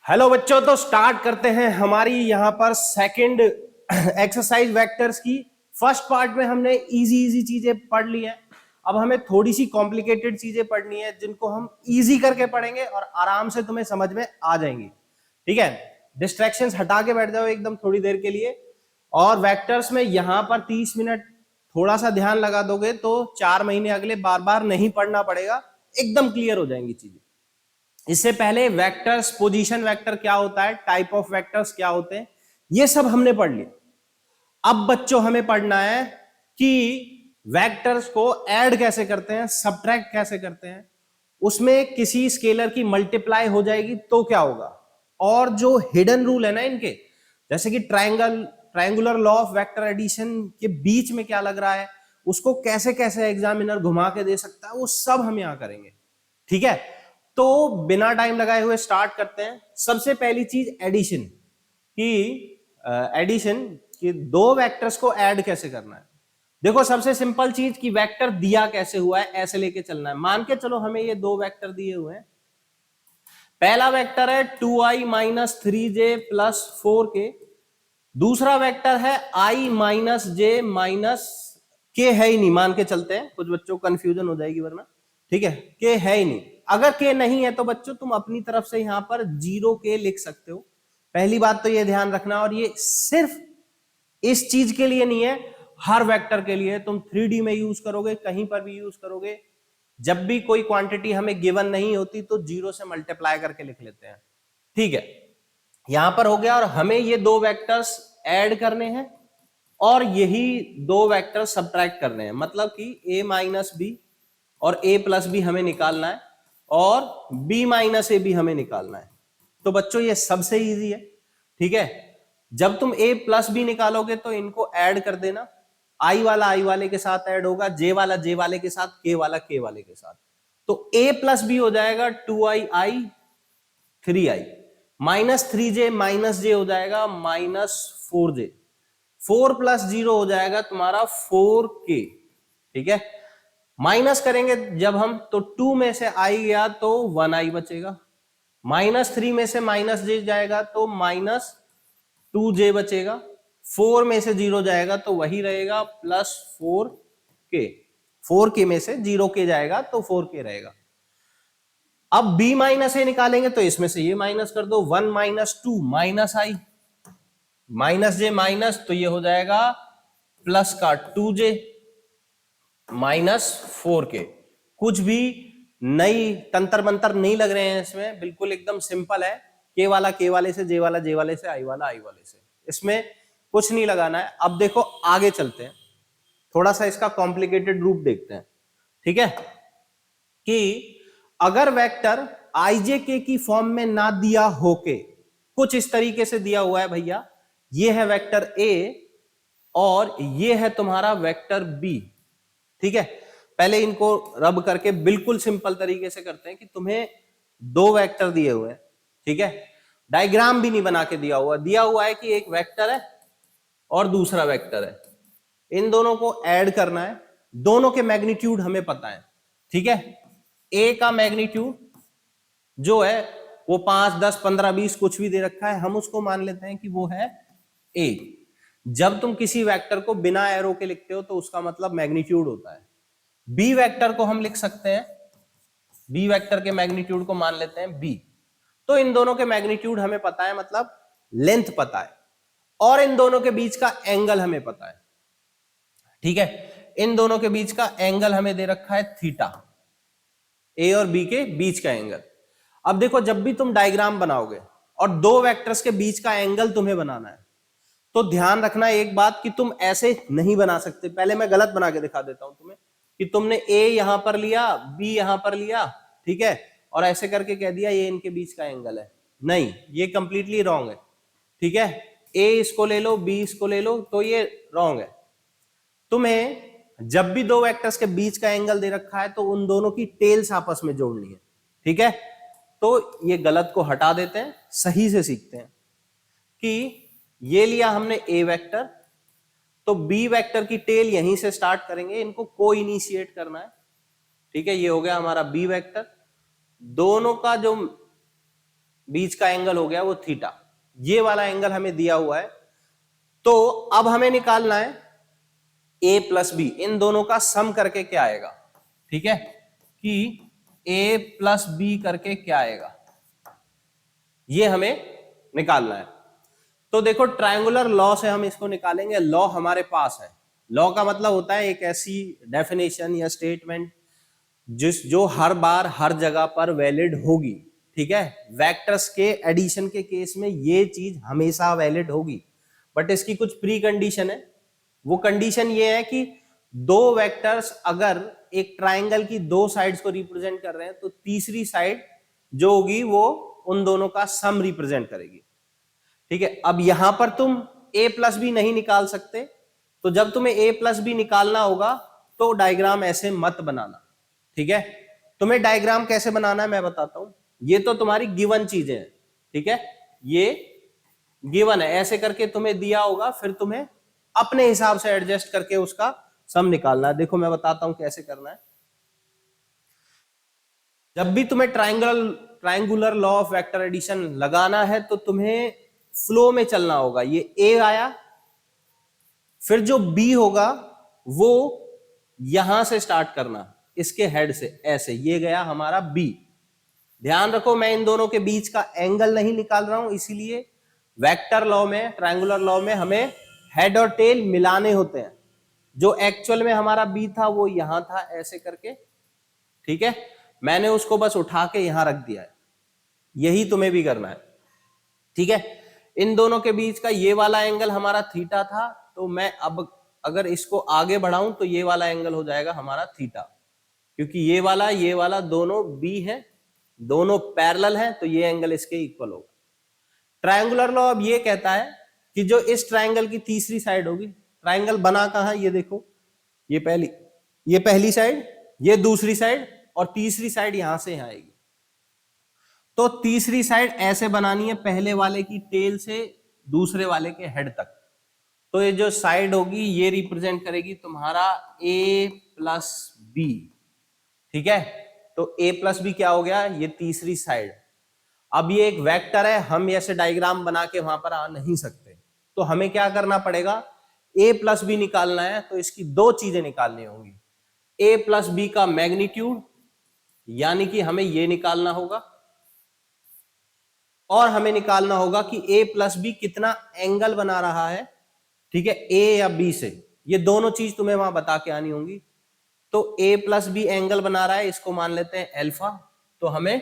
Hello बच्चों, तो start करते हैं हमारी यहाँ पर सेकंड एक्सरसाइज वेक्टर्स की। फर्स्ट पार्ट में हमने इजी इजी चीजें पढ़ ली हैं। अब हमें थोड़ी सी कॉम्प्लिकेटेड चीजें पढ़नी है जिनको हम इजी करके पढ़ेंगे और आराम से तुम्हें समझ में आ जाएंगी। ठीक है, डिस्ट्रैक्शंस हटा के बैठ जाओ एकदम थोड़ी देर के लिए। और वेक्टर्स में यहाँ पर 30 मिनट थोड़ा सा ध्यान लगा दोगे तो 4 महीने अगले बार बार नहीं पढ़ना पड़ेगा, एकदम क्लियर हो जाएंगी चीजें। इससे पहले वेक्टर्स, पोजीशन वेक्टर क्या होता है, टाइप ऑफ वेक्टर्स क्या होते हैं, ये सब हमने पढ़ लिया। अब बच्चों हमें पढ़ना है कि वेक्टर्स को ऐड कैसे करते हैं, सबट्रैक्ट कैसे करते हैं, उसमें किसी स्केलर की मल्टीप्लाई हो जाएगी तो क्या होगा, और जो हिडन रूल है ना इनके, जैसे कि triangular law of vector addition के बीच में क्या लग रहा है, उसको कैसे कैसे एग्जामिनर घुमा के दे सकता है, वो सब हम यहां करेंगे। ठीक है, तो बिना टाइम लगाए हुए स्टार्ट करते हैं। सबसे पहली चीज एडिशन की, एडिशन कि दो वेक्टर्स को ऐड कैसे करना है। देखो सबसे सिंपल चीज कि वेक्टर दिया कैसे हुआ है, ऐसे लेके चलना है। मान के चलो हमें ये दो वेक्टर दिए हुए हैं। पहला वेक्टर है 2i minus 3j plus 4k, दूसरा वेक्टर है i minus j minus k है ही नहीं, मान के चलते हैं, कुछ बच्चों को कंफ्यूजन हो जाएगी वरना। ठीक है, k है ही नहीं। अगर k नहीं है तो बच्चों तुम अपनी तरफ से यहां पर 0k लिख सकते हो। पहली बात तो ये ध्यान रखना, और ये सिर्फ इस चीज के लिए नहीं है, हर वेक्टर के लिए। तुम 3D में यूज करोगे, कहीं पर भी यूज करोगे, जब भी कोई क्वांटिटी हमें गिवन नहीं होती तो 0 से मल्टीप्लाई करके लिख लेते हैं। ठीक है, यहां पर हो गया। और हमें ये दो वेक्टर्स ऐड करने हैं और यही दो वेक्टर सबट्रैक्ट करने हैं, मतलब कि a माइनस बी और a प्लस बी हमें निकालना है, और b माइनस ए भी हमें निकालना है। तो बच्चों ये सबसे इजी है। ठीक है, जब तुम a प्लस बी निकालोगे तो इनको ऐड कर देना, i वाला i वाले के साथ ऐड होगा, j वाला j वाले के साथ, k वाला k वाले के साथ। तो a प्लस बी हो जाएगा 2i 3i, minus 3j minus j हो जाएगा माइनस 4j, 4 प्लस 0 हो जाएगा तुम्हारा 4k। ठीक है, माइनस करेंगे जब हम तो 2 में से i गया तो 1i बचेगा, माइनस 3 में से माइनस j जाएगा तो माइनस 2j बचेगा, 4 में से 0 जाएगा तो वही रहेगा प्लस 4k, 4k में से 0k जाएगा तो 4k रहेगा। अब b माइनस ए निकालेंगे तो इसमें से ये माइनस कर दो, 1 माइनस 2 माइनस आई, माइनस जे माइनस, तो ये हो जाएगा प्लस का 2j माइनस 4k। कुछ भी नई तंत्र मंत्र नहीं लग रहे हैं इसमें, बिल्कुल एकदम सिंपल है। k वाला k वाले से, j वाला j वाले से, i वाला i वाले से, इसमें कुछ नहीं लगाना है। अब देखो आगे चलते हैं, थोड़ा सा इसका कॉम्प्लिकेटेड रूप देखते हैं। ठीक है, कि अगर वेक्टर ijk की फॉर्म में ना दिया होके कुछ इस तरीके से दिया हुआ है, भैया ये है वेक्टर a और ये है तुम्हारा वेक्टर b। ठीक है, पहले इनको रब करके बिल्कुल सिंपल तरीके से करते हैं कि तुम्हें दो वेक्टर दिए हुए हैं। ठीक है, डायग्राम भी नहीं बना के दिया हुआ है कि एक वेक्टर है और दूसरा वेक्टर है, इन दोनों को ऐड करना है। दोनों के मैग्नीट्यूड हमें पता है। ठीक है, a का मैग्नीट्यूड जो है वो 5, 10, 15, 20 कुछ भी दे रखा है, हम उसको मान लेते हैं कि वो है a। जब तुम किसी वेक्टर को बिना एरो के लिखते हो तो उसका मतलब मैग्नीट्यूड होता है। बी वेक्टर को हम लिख सकते हैं, बी वेक्टर के मैग्नीट्यूड को मान लेते हैं b। तो इन दोनों के मैग्नीट्यूड हमें पता है, मतलब लेंथ पता है, और इन दोनों के बीच का एंगल हमें पता है। ठीक है, इन दोनों के बीच का एंगल हमें दे रखा है थीटा, ए और बी के बीच का एंगल। अब देखो जब भी तुम डायग्राम बनाओगे और दो वेक्टर्स के बीच का एंगल तुम्हें बनाना है, तो ध्यान रखना एक बात कि तुम ऐसे नहीं बना सकते। पहले मैं गलत बना के दिखा देता हूं तुम्हें, कि तुमने ए यहां पर लिया, बी यहां पर लिया, ठीक है, और ऐसे करके कह दिया ये इनके बीच का एंगल है। नहीं, ये कंप्लीटली रॉन्ग है। ठीक है, ए इसको ले लो, बी इसको ले लो, तो ये रॉन्ग है। तुम्हें जब भी दो वेक्टर्स के बीच का एंगल दे रखा है तो उन दोनों की टेल्स आपस में जोड़नी है। ठीक है, तो ये गलत को हटा देते हैं, सही से सीखते हैं कि ये लिया हमने ए वेक्टर, तो बी वेक्टर की टेल यहीं से स्टार्ट करेंगे, इनको को इनिशिएट करना है। ठीक है, ये हो गया हमारा बी वेक्टर। दोनों का जो बीच का एंगल हो गया वो थीटा, ये वाला एंगल हमें दिया हुआ है। तो अब हमें निकालना है a प्लस बी, इन दोनों का सम करके क्या आएगा, ठीक है, कि a प्लस बी करके क्या आएगा, ये हमें निकालना है। तो देखो ट्रायंगुलर लॉ से हम इसको निकालेंगे, लॉ हमारे पास है। लॉ का मतलब होता है एक ऐसी डेफिनेशन या स्टेटमेंट जो हर बार हर जगह पर वैलिड होगी, ठीक है। वेक्टर्स के एडिशन के केस में ये चीज हमेशा वैलिड होगी, बट इसकी कुछ प्री कंडीशन है। वो कंडीशन ये है कि दो वेक्टर्स अगर एक ट्राइंगल की दो साइड्स को रिप्रेजेंट कर रहे हैं तो तीसरी साइड जो होगी वो उन दोनों का सम रिप्रेजेंट करेगी, ठीक है। अब यहां पर तुम a प्लस बी नहीं निकाल सकते, तो जब तुम्हें a प्लस बी निकालना होगा तो डायग्राम ऐसे मत बनाना, ठीक है। तुम्हें डायग्राम कैसे बनाना है मैं बताता हूं। ये तो तुम्हारी गिवन चीजें हैं, ठीक है, ये गिवन है, ऐसे करके तुम्हें दिया होगा, फिर तुम्हें अपने हिसाब से एडजस्ट करके उसका सम निकालना है। देखो मैं बताता हूं कैसे करना है। जब भी तुम्हें triangular law of vector addition लगाना है तो तुम्हें फ्लो में चलना होगा। ये ए आया, फिर जो बी होगा वो यहां से स्टार्ट करना, इसके हेड से ऐसे, ये गया हमारा बी। ध्यान रखो मैं इन दोनों के बीच का एंगल नहीं निकाल रहा हूं, इसीलिए वेक्टर लॉ में, ट्रायंगुलर लॉ में हमें हेड और टेल मिलाने होते हैं। जो एक्चुअल में हमारा बी था वो यहां था ऐसे करके, ठीक है, मैंने उसको बस उठा के यहां रख दिया है। यही तुम्हें भी करना है, ठीक है। इन दोनों के बीच का ये वाला एंगल हमारा थीटा था, तो मैं अब अगर इसको आगे बढ़ाऊं तो ये वाला एंगल हो जाएगा हमारा थीटा, क्योंकि ये वाला दोनों बी है, दोनों पैरेलल है, तो ये एंगल इसके इक्वल होगा। ट्रायंगुलर लॉ अब ये कहता है कि जो इस ट्रायंगल की तीसरी साइड होगी, ट्रायंगल बना कहां, ये देखो, ये पहली साइड, ये दूसरी साइड, और तीसरी साइड यहां से यहां आएगी। तो तीसरी साइड ऐसे बनानी है, पहले वाले की टेल से दूसरे वाले के हेड तक। तो ये जो साइड होगी ये रिप्रेजेंट करेगी तुम्हारा a प्लस बी, ठीक है। तो a प्लस बी क्या हो गया, ये तीसरी साइड। अब ये एक वेक्टर है, हम ऐसे डायग्राम बना के वहां पर आ नहीं सकते, तो हमें क्या करना पड़ेगा, a प्लस बी निकालना है, तो इसकी दो चीजें निकालनी होंगी। a प्लस बी का मैग्नीट्यूड, यानी कि हमें ये निकालना होगा, और हमें निकालना होगा कि a प्लस बी कितना एंगल बना रहा है, ठीक है, a या b से। ये दोनों चीज तुम्हें वहां बता के आनी होंगी। तो a प्लस बी एंगल बना रहा है, इसको मान लेते हैं अल्फा, तो हमें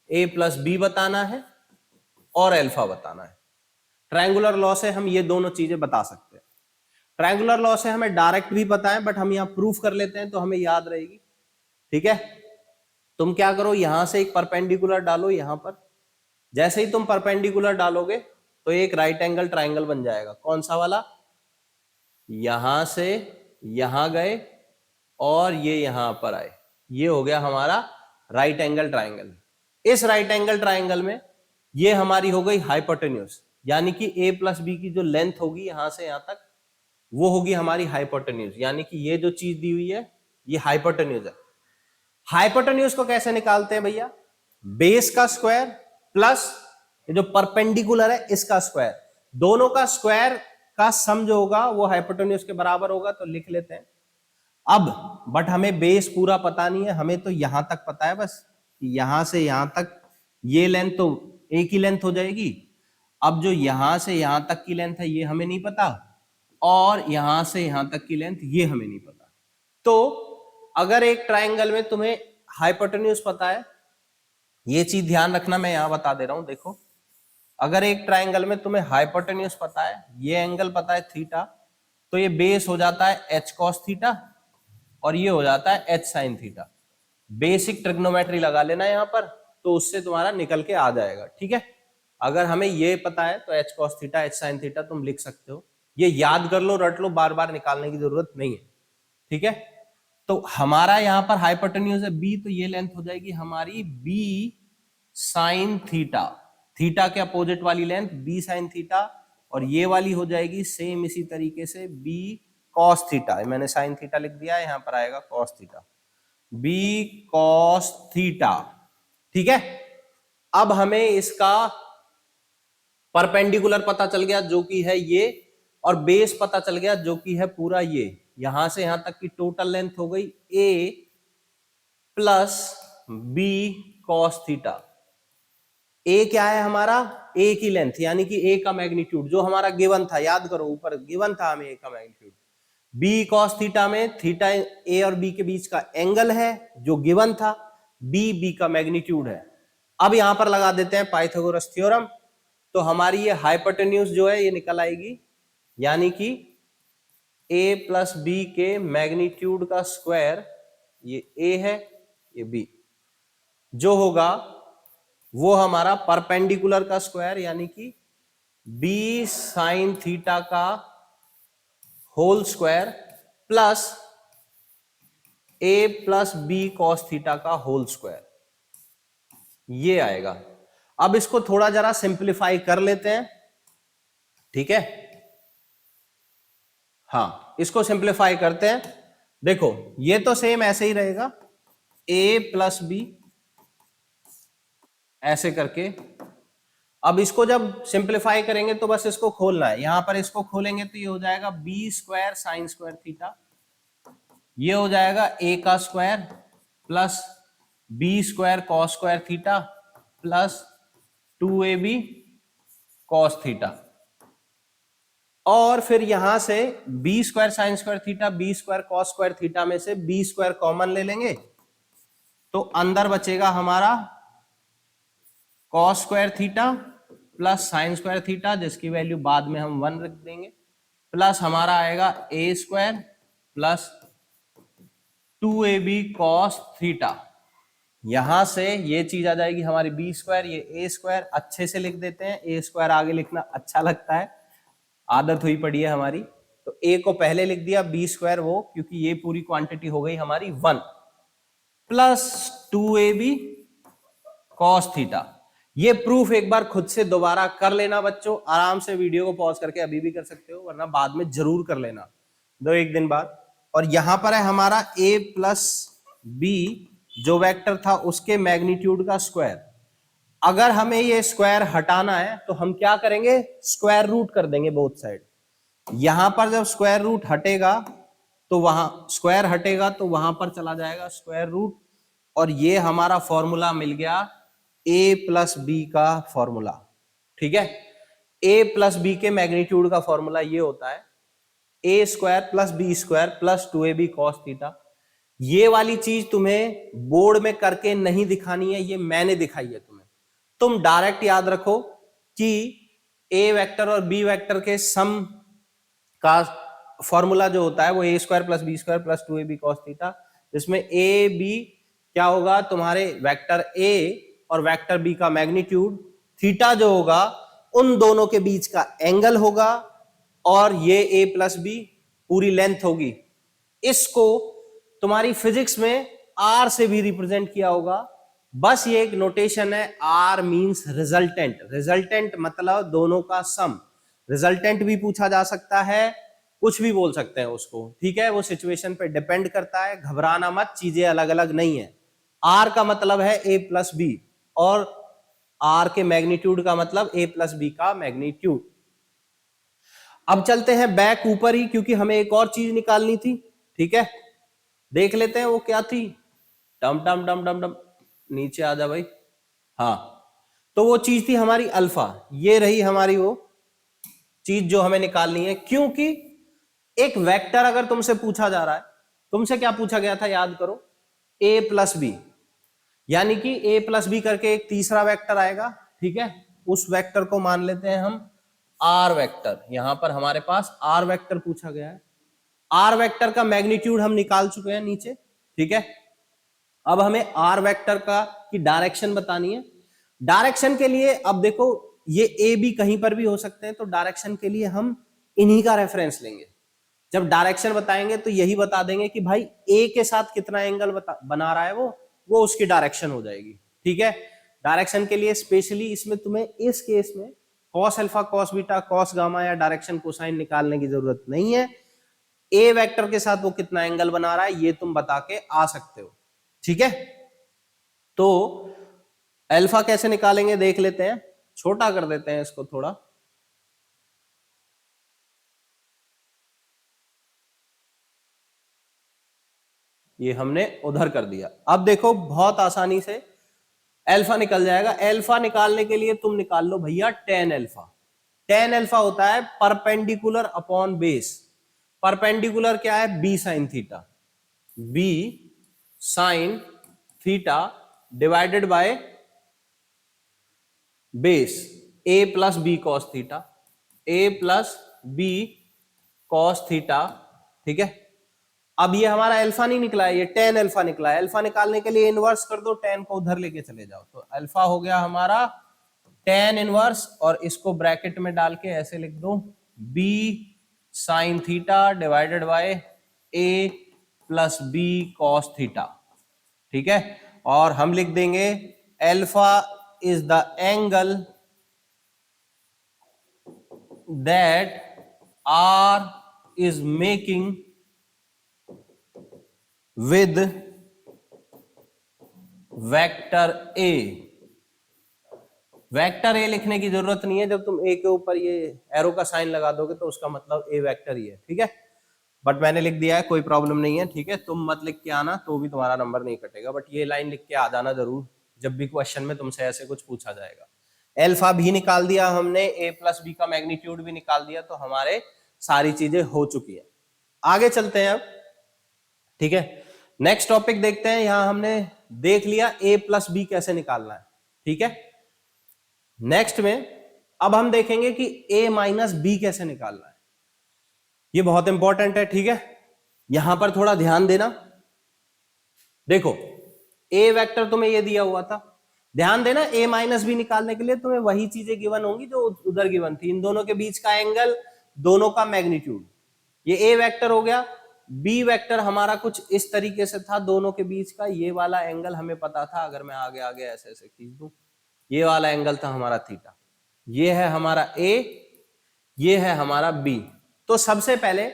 a प्लस बी बताना है और अल्फा बताना है। ट्रायंगुलर लॉ से हम ये दोनों चीजें बता सकते हैं। ट्रायंगुलर लॉ से हमें डायरेक्ट भी पता है, बट हम यहां प्रूफ कर लेते हैं तो हमें याद रहेगी, ठीक है। तुम क्या करो, यहां से एक परपेंडिकुलर डालो यहां पर, जैसे ही तुम परपेंडिकुलर डालोगे तो एक राइट एंगल ट्रायंगल बन जाएगा। कौन सा वाला, यहां से यहां गए और ये यहां पर आए, ये हो गया हमारा राइट एंगल ट्रायंगल। इस राइट एंगल ट्रायंगल में ये हमारी हो गई हाइपोटेन्यूज, यानी कि a प्लस बी की जो लेंथ होगी यहां से यहां तक वो होगी हमारी हाइपोटेन्यूज, यानी कि ये जो चीज दी हुई है ये हाइपोटेन्यूज है। हाइपोटेन्यूज को कैसे निकालते हैं भैया, बेस का स्क्वायर प्लस ये जो परपेंडिकुलर है इसका स्क्वायर, दोनों का स्क्वायर का सम जो होगा वो हाइपोटेन्यूज के बराबर होगा, तो लिख लेते हैं। अब बट हमें बेस पूरा पता नहीं है, हमें तो यहां तक पता है बस, यहां से यहां तक ये लेंथ तो एक ही लेंथ हो जाएगी। अब जो यहां से यहां तक की लेंथ है ये हमें नहीं पता, और यहां से यहां तक की लेंथ ये हमें नहीं पता। तो अगर एक ट्रायंगल में तुम्हें हाइपोटेन्यूज पता है, ये चीज ध्यान रखना, मैं यहां बता दे रहा हूं, देखो अगर एक ट्रायंगल में तुम्हें हाइपोटेन्यूज पता है, ये एंगल पता है थीटा, तो ये बेस हो जाता है h cos थीटा और ये हो जाता है h sin theta. Basic trigonometry लगा लेना यहां पर, तो उससे तुम्हारा निकल के आ जाएगा, ठीक है। अगर हमें ये पता है तो h cos theta h sin theta तुम लिख सकते हो, ये याद कर लो, रट लो, बार बार निकालने की जरूरत नहीं है, ठीक है। तो हमारा यहां पर हाइपोटेन्यूज है b, तो ये लेंथ हो जाएगी हमारी b sin थीटा, थीटा के अपोजिट वाली लेंथ b sin थीटा, और ये वाली हो जाएगी सेम इसी तरीके से b cos थीटा, मैंने sin थीटा लिख दिया है, यहां पर आएगा cos theta, b cos theta, ठीक है। अब हमें इसका परपेंडिकुलर पता चल गया जो कि है ये, और बेस पता चल गया जो कि है पूरा ये, यहां से यहां तक की टोटल लेंथ हो गई a plus b cos theta. A क्या है हमारा, ए की लेंथ यानी कि ए का मैग्नीट्यूड जो हमारा गिवन था, याद करो ऊपर गिवन था हमें ए का मैग्नीट्यूड। बी कॉस थीटा में थीटा ए और बी के बीच का एंगल है जो गिवन था, बी का मैग्नीट्यूड है। अब यहां पर लगा देते हैं पाइथागोरस थ्योरम, तो हमारी ये हाइपोटेन्यूज जो है ये निकल आएगी, यानी कि ए प्लस बी के मैग्नीट्यूड का स्क्वायर, ये ए है ये बी, जो होगा वो हमारा परपेंडिकुलर का स्क्वायर यानी कि बी साइन थीटा का होल स्क्वायर प्लस ए प्लस बी कॉस थीटा का होल स्क्वायर, ये आएगा। अब इसको थोड़ा जरा सिंप्लीफाई कर लेते हैं, ठीक है। हाँ, इसको सिंप्लीफाई करते हैं। देखो ये तो सेम ऐसे ही रहेगा, ए प्लस बी ऐसे करके। अब इसको जब सिंप्लीफाई करेंगे तो बस इसको खोलना है, यहां पर इसको खोलेंगे तो ये हो जाएगा B square sine square theta, ये हो जाएगा ए का square plus B square cos square theta plus 2ab cos theta. और फिर यहां से B square sine square theta B square cos square theta में से बी स्क्वायर कॉमन ले लेंगे, तो अंदर बचेगा हमारा cos square theta plus sine square theta, जिसकी वैल्यू बाद में हम 1 रख देंगे, प्लस हमारा आएगा a square plus 2ab cos theta. यहां से ये चीज आ जाएगी हमारी बी स्क्वायर, ये ए स्क्वायर अच्छे से लिख देते हैं, ए स्क्वायर आगे लिखना अच्छा लगता है, आदत हुई पड़ी है हमारी, तो ए को पहले लिख दिया, बी स्क्वायर वो, क्योंकि ये पूरी क्वांटिटी हो गई हमारी 1 प्लस 2ab कॉस थीटा। ये प्रूफ एक बार खुद से दोबारा कर लेना बच्चों, आराम से वीडियो को पॉज करके अभी भी कर सकते हो, वरना बाद में जरूर कर लेना 2-1 दिन बाद। और यहां पर है हमारा a प्लस बी जो वेक्टर था उसके मैग्नीट्यूड का स्क्वायर। अगर हमें ये स्क्वायर हटाना है तो हम क्या करेंगे, स्क्वायर रूट कर देंगे बोथ साइड। यहां पर जब स्क्वायर रूट हटेगा तो वहां स्क्वायर हटेगा तो वहां पर चला जाएगा स्क्वायर रूट, और ये हमारा फॉर्मूला मिल गया a प्लस बी का फॉर्मूला, ठीक है। a प्लस बी के मैग्नीट्यूड का फॉर्मूला ये होता है a square plus B square plus 2ab cos theta. ये वाली चीज तुम्हें बोर्ड में करके नहीं दिखानी है, ये मैंने दिखाई है तुम्हें। तुम डायरेक्ट याद रखो कि a वेक्टर और b वेक्टर के सम का फॉर्मूला जो होता है वो a square plus B square plus 2ab cos theta, जिसमें a b क्या होगा, तुम्हारे वेक्टर a और वेक्टर b का मैग्नीट्यूड, थीटा जो होगा उन दोनों के बीच का एंगल होगा, और ये a प्लस बी पूरी लेंथ होगी। इसको तुम्हारी फिजिक्स में r से भी रिप्रेजेंट किया होगा, बस ये एक नोटेशन है, r मींस रिजल्टेंट। रिजल्टेंट मतलब दोनों का सम, रिजल्टेंट भी पूछा जा सकता है, कुछ भी बोल सकते हैं उसको, ठीक है, वो सिचुएशन पे डिपेंड करता है, घबराना मत, चीजें अलग अलग नहीं है। r का मतलब है a प्लस बी, और r के मैग्नीट्यूड का मतलब a प्लस बी का मैग्नीट्यूड। अब चलते हैं बैक ऊपर ही, क्योंकि हमें एक और चीज निकालनी थी, ठीक है, देख लेते हैं वो क्या थी। डम डम डम डम डम, नीचे आ जा भाई। हाँ, तो वो चीज थी हमारी अल्फा, ये रही हमारी वो चीज जो हमें निकालनी है। क्योंकि एक वेक्टर अगर तुमसे पूछा जा रहा है, तुमसे क्या पूछा गया था याद करो, a प्लस बी, यानी कि a प्लस बी करके एक तीसरा वेक्टर आएगा, ठीक है, उस वेक्टर को मान लेते हैं हम r वेक्टर। यहां पर हमारे पास r वेक्टर पूछा गया है, r वेक्टर का मैग्नीट्यूड हम निकाल चुके हैं नीचे, ठीक है। अब हमें r वेक्टर का की डायरेक्शन बतानी है। डायरेक्शन के लिए अब देखो ये a b कहीं पर भी हो सकते हैं, तो डायरेक्शन के लिए हम इन्हीं का रेफरेंस लेंगे। जब डायरेक्शन बताएंगे तो यही बता देंगे कि भाई a के साथ कितना एंगल बना रहा है वो उसकी डायरेक्शन हो जाएगी, ठीक है। डायरेक्शन के लिए स्पेशली इसमें तुम्हें इस केस में cos alpha cos beta cos gamma या डायरेक्शन कोसाइन निकालने की जरूरत नहीं है। ए वेक्टर के साथ वो कितना एंगल बना रहा है ये तुम बता के आ सकते हो, ठीक है। तो अल्फा कैसे निकालेंगे देख लेते हैं, छोटा कर देते हैं इसको थोड़ा। ये हमने उधर कर दिया। अब देखो बहुत आसानी से अल्फा निकल जाएगा। अल्फा निकालने के लिए तुम निकाल लो भैया टेन अल्फा। टेन अल्फा होता है परपेंडिकुलर अपॉन बेस। परपेंडिकुलर क्या है? B sine theta. B sine theta divided by base A plus B cos theta. A plus B cos theta. ठीक है, अब ये हमारा अल्फा नहीं निकला है, ये टेन अल्फा निकला है। अल्फा निकालने के लिए इनवर्स कर दो, टेन को उधर लेके चले जाओ, तो अल्फा हो गया हमारा टेन इनवर्स, और इसको ब्रैकेट में डाल के ऐसे लिख दो B sine theta divided by A plus B cos theta. ठीक है, और हम लिख देंगे alpha is the angle that R is making with vector A. Vector A लिखने की जरूरत नहीं है, जब तुम ए के ऊपर ये एरो का साइन लगा दोगे तो उसका मतलब ए वेक्टर ही है। ठीक है, बट मैंने लिख दिया है, कोई प्रॉब्लम नहीं है। ठीक है, तुम मत लिख के आना तो भी तुम्हारा नंबर नहीं कटेगा, बट ये लाइन लिख के आ जाना जरूर जब भी क्वेश्चन में तुमसे ऐसे कुछ पूछा जाएगा। अल्फा भी निकाल दिया हमने, ए प्लस बी का मैग्नीट्यूड भी निकाल दिया, तो हमारे सारी चीजें हो चुकी है। आगे चलते हैं अब। ठीक है, नेक्स्ट टॉपिक देखते हैं। यहां हमने देख लिया ए प्लस बी कैसे निकालना है। ठीक है, नेक्स्ट में अब हम देखेंगे कि ए माइनस बी कैसे निकालना है। ये बहुत इंपॉर्टेंट है। ठीक है, यहां पर थोड़ा ध्यान देना। देखो ए वेक्टर तुम्हें ये दिया हुआ था, ध्यान देना, ए माइनस बी निकालने के लिए तुम्हें वही चीजें गिवन होंगी जो उधर गिवन थी। इन दोनों के बीच का एंगल, दोनों का मैग्नीट्यूड। ये ए वेक्टर हो गया। बी वेक्टर हमारा कुछ इस तरीके से था, दोनों के बीच का ये वाला एंगल हमें पता था। अगर मैं आगे आगे ऐसे ऐसे खींच दूं, ये वाला एंगल था हमारा थीटा। ये है हमारा ए, ये है हमारा बी। तो सबसे पहले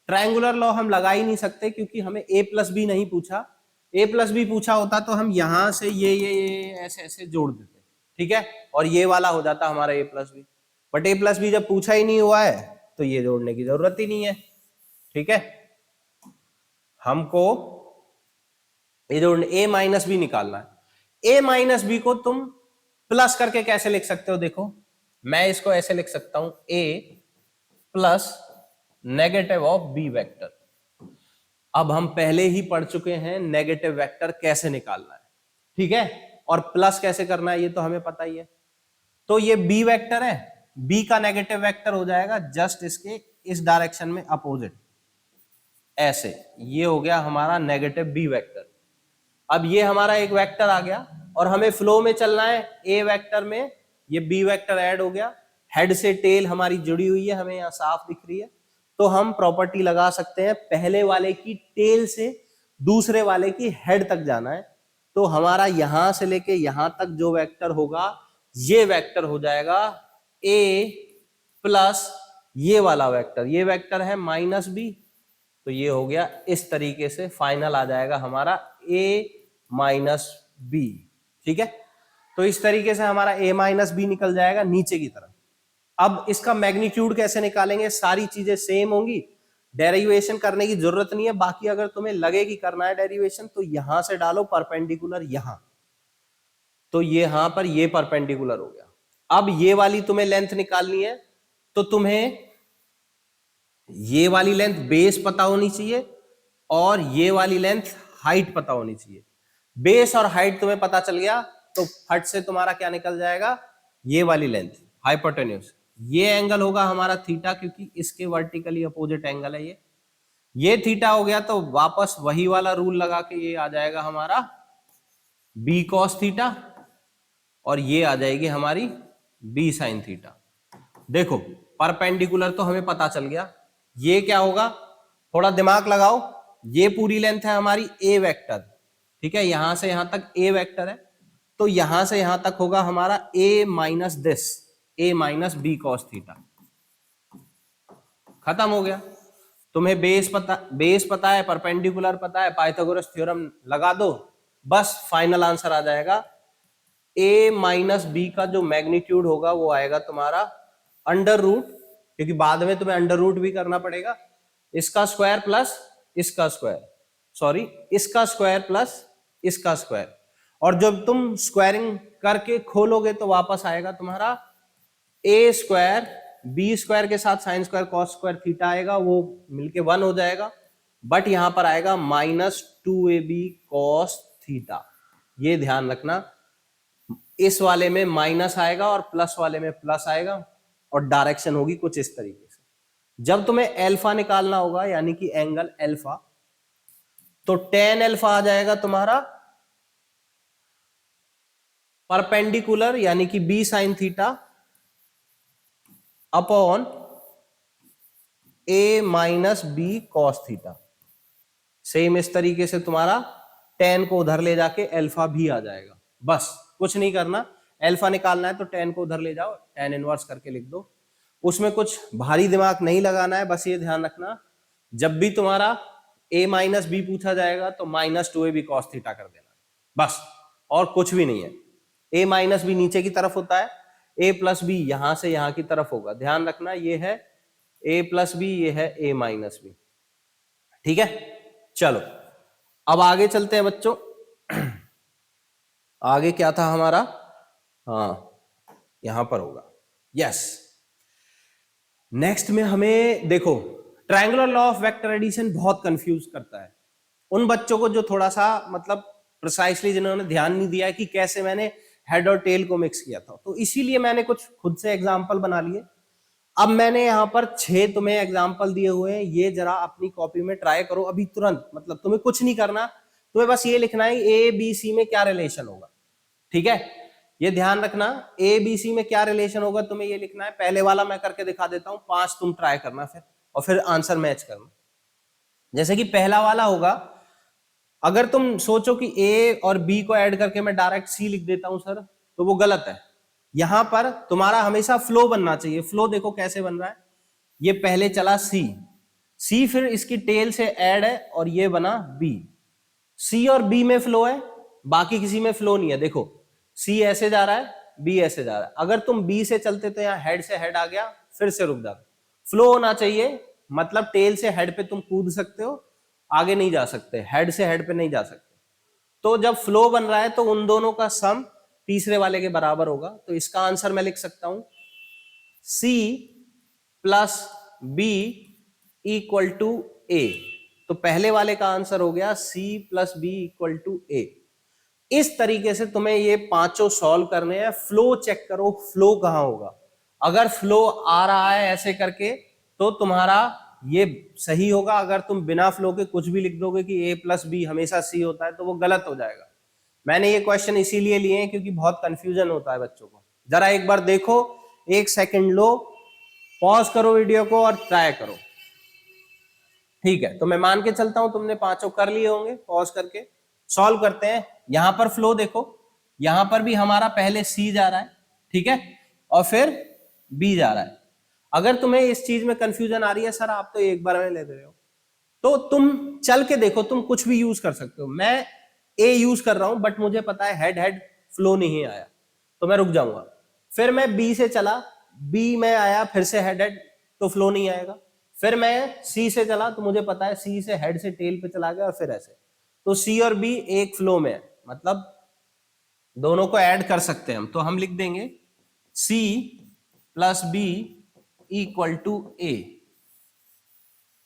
ट्रायंगुलर लॉ हम लगा ही नहीं सकते, क्योंकि हमें ए प्लस बी नहीं पूछा। ए प्लस बी पूछा होता तो हम यहां से ये ऐसे ऐसे जोड़ देते। ठीक है, और ये वाला हो जाता हमारा a plus b. But a plus b जब पूछा ही नहीं हुआ है तो ये जोड़ने की जरूरत ही नहीं है। ठीक है, हमको ये जोड़ने ए माइनस बी निकालना है। ए माइनस बी को तुम प्लस करके कैसे लिख सकते हो? देखो मैं इसको ऐसे लिख सकता हूं, a plus negative of b vector. अब हम पहले ही पढ़ चुके हैं नेगेटिव वेक्टर कैसे निकालना है। ठीक है, और प्लस कैसे करना है ये तो हमें पता ही है। तो ये बी वेक्टर है, बी का नेगेटिव वेक्टर हो जाएगा जस्ट इसके इस डायरेक्शन में अपोजिट, ऐसे। ये हो गया हमारा नेगेटिव बी वेक्टर। अब ये हमारा एक वेक्टर आ गया, और हमें फ्लो में चलना है। ए वेक्टर में ये बी वेक्टर ऐड हो गया, हेड से टेल हमारी जुड़ी हुई है, हमें यहां साफ दिख रही है। तो हम प्रॉपर्टी लगा सकते हैं, पहले वाले की टेल से दूसरे वाले की हेड तक जाना है। तो हमारा यहां से लेके यहां तक जो वेक्टर होगा, ये वेक्टर हो जाएगा ए प्लस ये वाला वेक्टर। ये वेक्टर है माइनस बी, तो ये हो गया इस तरीके से। फाइनल आ जाएगा हमारा ए माइनस बी। ठीक है, तो इस तरीके से हमारा ए माइनस बी निकल जाएगा नीचे की तरफ। अब इसका मैग्नीट्यूड कैसे निकालेंगे? सारी चीजें सेम होंगी, डेरिवेशन करने की जरूरत नहीं है। बाकी अगर तुम्हें लगे कि करना है डेरिवेशन, तो यहां से डालो परपेंडिकुलर यहां, तो ये यहां पर ये परपेंडिकुलर हो गया। अब ये वाली तुम्हें लेंथ निकालनी है, तो तुम्हें ये वाली लेंथ बेस पता होनी चाहिए, और ये वाली लेंथ हाइट पता होनी चाहिए। बेस और हाइट तुम्हें पता चल गया तो फट से तुम्हारा क्या निकल जाएगा? ये वाली लेंथ हाइपोटेन्यूज। ये एंगल होगा हमारा थीटा, क्योंकि इसके वर्टिकली अपोजिट एंगल है ये थीटा हो गया। तो वापस वही वाला रूल लगा के ये आ जाएगा हमारा बी कॉस थीटा, और ये आ जाएगी हमारी बी साइन थीटा। देखो परपेंडिकुलर तो हमें पता चल गया। ये क्या होगा? थोड़ा दिमाग लगाओ। ये पूरी लेंथ है हमारी ए वेक्टर। ठीक है, यहां से यहां तक ए वेक्टर है, तो यहां से यहां तक होगा हमारा a minus this, a minus B cos theta. खत्म हो गया। तुम्हें बेस पता है, परपेंडिकुलर पता है, पाइथागोरस थ्योरम लगा दो, बस फाइनल आंसर आ जाएगा a माइनस बी का जो मैग्नीट्यूड होगा वो आएगा तुम्हारा अंडर रूट, क्योंकि बाद में तुम्हें अंडर रूट भी करना पड़ेगा, इसका स्क्वायर प्लस इसका स्क्वायर, सॉरी इसका स्क्वायर प्लस इसका स्क्वायर, और जब तुम स्क्वायरिंग करके खोलोगे तो वापस आएगा तुम्हारा ए स्क्वायर बी स्क्वायर के साथ sine square cos square theta आएगा, वो मिलके 1 हो जाएगा, बट यहां पर आएगा -2ab cos थीटा। ये ध्यान रखना, इस वाले में माइनस आएगा और प्लस वाले में प्लस आएगा, और डायरेक्शन होगी कुछ इस तरीके से। जब तुम्हें एल्फा निकालना होगा यानी कि एंगल एल्फा, तो tan एल्फा आ जाएगा तुम्हारा परपेंडिकुलर यानी कि b sine theta upon a minus B cos theta. Same इस तरीके से तुम्हारा tan को उधर ले जाके एल्फा भी आ जाएगा, बस कुछ नहीं करना, एल्फा निकालना है तो tan को उधर ले जाओ, tan इनवर्स करके लिख दो, उसमें कुछ भारी दिमाग नहीं लगाना है, बस ये ध्यान रखना जब भी तुम्हारा a माइनस बी पूछा जाएगा तो -2ab cos थीटा कर देना, बस, और कुछ भी नहीं है। a माइनस बी नीचे की तरफ होता है, a प्लस बी यहां से यहां की तरफ होगा, ध्यान रखना ये है a प्लस बी, ये है a माइनस बी, ठीक है। चलो अब आगे चलते हैं बच्चों। आगे क्या था हमारा, हाँ यहां पर होगा, यस। नेक्स्ट में हमें देखो, triangular law of vector addition बहुत कंफ्यूज करता है उन बच्चों को जो थोड़ा सा मतलब प्रिसाइसली जिन्होंने ध्यान नहीं दिया है कि कैसे मैंने हेड और टेल को मिक्स किया था, तो इसीलिए मैंने कुछ खुद से एग्जांपल बना लिए। अब मैंने यहाँ पर 6 तुम्हें एग्जांपल दिए हुए हैं, ये जरा अपनी कॉपी में ट्राई करो अभी तुरंत, मतलब तुम्हें कुछ नहीं करना, तुम्हें बस ये लिखना है ए बी सी में क्या रिलेशन होगा, ठीक है। ये ध्यान रखना ए बी सी में क्या रिलेशन होगा तुम्हें ये लिखना है। पहले वाला मैं करके दिखा देता हूं, 5 तुम ट्राई करना फिर, और फिर आंसर मैच करना। जैसे कि पहला वाला होगा, अगर तुम सोचो कि ए और बी को ऐड करके मैं डायरेक्ट सी लिख देता हूं सर, तो वो गलत है। यहां पर तुम्हारा हमेशा फ्लो बनना चाहिए। फ्लो देखो कैसे बन रहा है, ये पहले चला सी, सी फिर इसकी टेल से ऐड है और ये बना बी। सी और बी में फ्लो है, बाकी किसी में फ्लो नहीं है। देखो सी ऐसे जा रहा है, बी ऐसे जा रहा है, अगर तुम बी से चलते तो यहाँ हेड से हेड आ गया, फिर से रुक जाता। फ्लो होना चाहिए, मतलब टेल से हेड पे तुम कूद सकते हो, आगे नहीं जा सकते, हेड से हेड पे नहीं जा सकते। तो जब फ्लो बन रहा है तो उन दोनों का सम तीसरे वाले के बराबर होगा, तो इसका आंसर मैं लिख सकता हूं C plus b equal to a. तो पहले वाले का आंसर हो गया C plus b equal to a. इस तरीके से तुम्हें ये पांचों सॉल्व करने हैं। फ्लो चेक करो, फ्लो कहां होगा। अगर फ्लो आ रहा है ऐसे करके तो तुम्हारा ये सही होगा, अगर तुम बिना फ्लो के कुछ भी लिख दोगे कि a प्लस बी हमेशा C होता है तो वो गलत हो जाएगा। मैंने ये क्वेश्चन इसीलिए लिए हैं क्योंकि बहुत कंफ्यूजन होता है बच्चों को। जरा एक बार देखो, 1 सेकंड लो, पॉज करो वीडियो को और ट्राई करो, ठीक है। तो मैं मान के चलता हूं तुमने पांचों कर लिए होंगे। पॉज करके सॉल्व करते हैं। यहां पर फ्लो देखो, यहां पर भी हमारा पहले C जा रहा है, ठीक है, और फिर B जा रहा है। अगर तुम्हें इस चीज में कंफ्यूजन आ रही है सर आप तो एक बार में ले दे रहे हो, तो तुम चल के देखो, तुम कुछ भी यूज कर सकते हो। मैं A यूज कर रहा हूं बट मुझे पता है हेड हेड फ्लो नहीं आया तो मैं रुक जाऊंगा। फिर मैं B से चला, B में आया फिर से हेड हेड तो फ्लो नहीं आएगा। फिर मैं C से चला तो मुझे पता है C से हेड से टेल पे चला गया और फिर ऐसे। तो C और B एक फ्लो में है, मतलब दोनों को ऐड कर सकते हैं हम। तो हम लिख देंगे C plus b equal to a,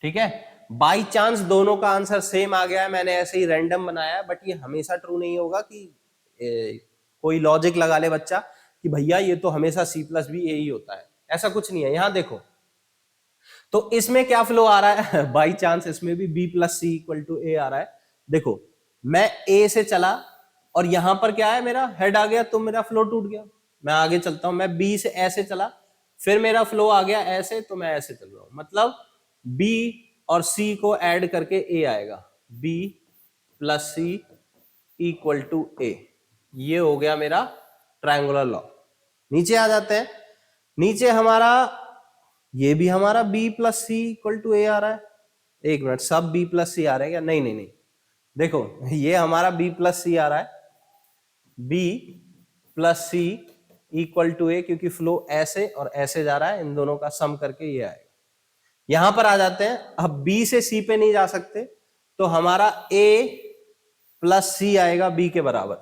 ठीक है। बाई चांस दोनों का आंसर सेम आ गया है, मैंने ऐसे ही रैंडम बनाया है, बट ये हमेशा ट्रू नहीं होगा कि कोई लॉजिक लगा ले बच्चा कि भैया ये तो हमेशा C प्लस बी ए ही होता है, ऐसा कुछ नहीं है। यहां देखो तो इसमें क्या फ्लो आ रहा है बाई चांस इसमें भी B plus c equal to a आ रहा है। देखो मैं A से चला और यहां पर क्या है, मेरा हेड आ गया तो मेरा फ्लो टूट गया। मैं आगे चलता हूं, मैं B से ऐसे चला, फिर मेरा फ्लो आ गया ऐसे, तो मैं ऐसे चल रहा हूं, मतलब B और C को ऐड करके A आएगा, B plus c equal to a. ये हो गया मेरा ट्रायंगुलर लॉ। नीचे आ जाते हैं, नीचे हमारा ये भी हमारा B plus c equal to a आ रहा है। एक मिनट, सब B प्लस सी आ रहा है क्या? नहीं नहीं नहीं, देखो ये हमारा B प्लस सी आ रहा है, B plus c equal to a, क्योंकि फ्लो ऐसे और ऐसे जा रहा है, इन दोनों का सम करके ये आएगा। यहां पर आ जाते हैं, अब बी से सी पे नहीं जा सकते, तो हमारा ए प्लस सी आएगा बी के बराबर,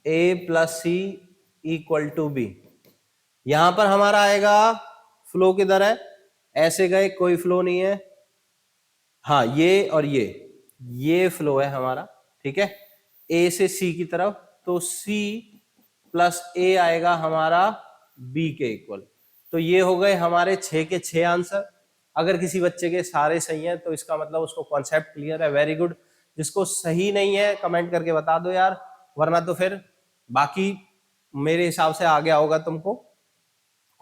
a plus c equal to b. यहां पर हमारा आएगा फ्लो किधर है, ऐसे गए, कोई फ्लो नहीं है, हाँ ये और ये फ्लो है हमारा, ठीक है, ए से सी की तरफ, तो सी प्लस ए आएगा हमारा बी के इक्वल। तो ये हो गए हमारे 6 के 6 आंसर। अगर किसी बच्चे के सारे सही हैं तो इसका मतलब उसको कॉन्सेप्ट क्लियर है, वेरी गुड। जिसको सही नहीं है कमेंट करके बता दो यार, वरना तो फिर बाकी मेरे हिसाब से आ गया होगा तुमको।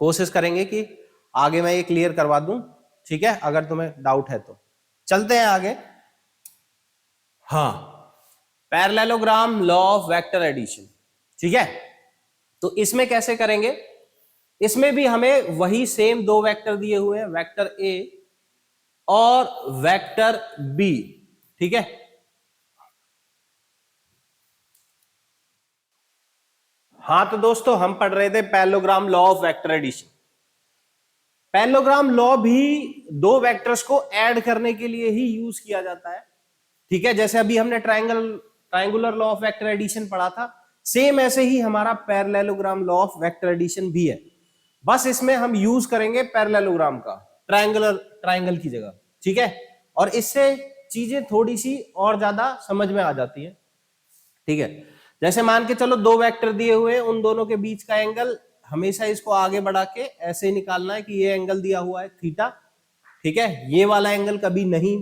कोशिश करेंगे कि आगे मैं ये क्लियर करवा दूं, ठीक है, अगर तुम्हें डाउट है तो। चलते हैं आगे। हाँ, parallelogram law of vector addition, ठीक है। तो इसमें कैसे करेंगे, इसमें भी हमें वही सेम दो वेक्टर दिए हुए हैं, वेक्टर ए और वेक्टर बी, ठीक है। हाँ तो दोस्तों हम पढ़ रहे थे parallelogram law of vector addition. Parallelogram law भी दो वेक्टर्स को ऐड करने के लिए ही यूज किया जाता है, ठीक है। जैसे अभी हमने triangular law of vector addition पढ़ा था, सेम ऐसे ही हमारा parallelogram law of vector addition भी है। बस इसमें हम यूज करेंगे पैरेललोग्राम का ट्रायंगल की जगह, ठीक है। और इससे चीजें थोड़ी सी और ज्यादा समझ में आ जाती है, ठीक है। जैसे मान के चलो दो वेक्टर दिए हुए हैं, उन दोनों के बीच का एंगल हमेशा इसको आगे बढ़ा के ऐसे ही निकालना है कि ये एंगल दिया हुआ है थीटा, ठीक है। ये वाला एंगल कभी नहीं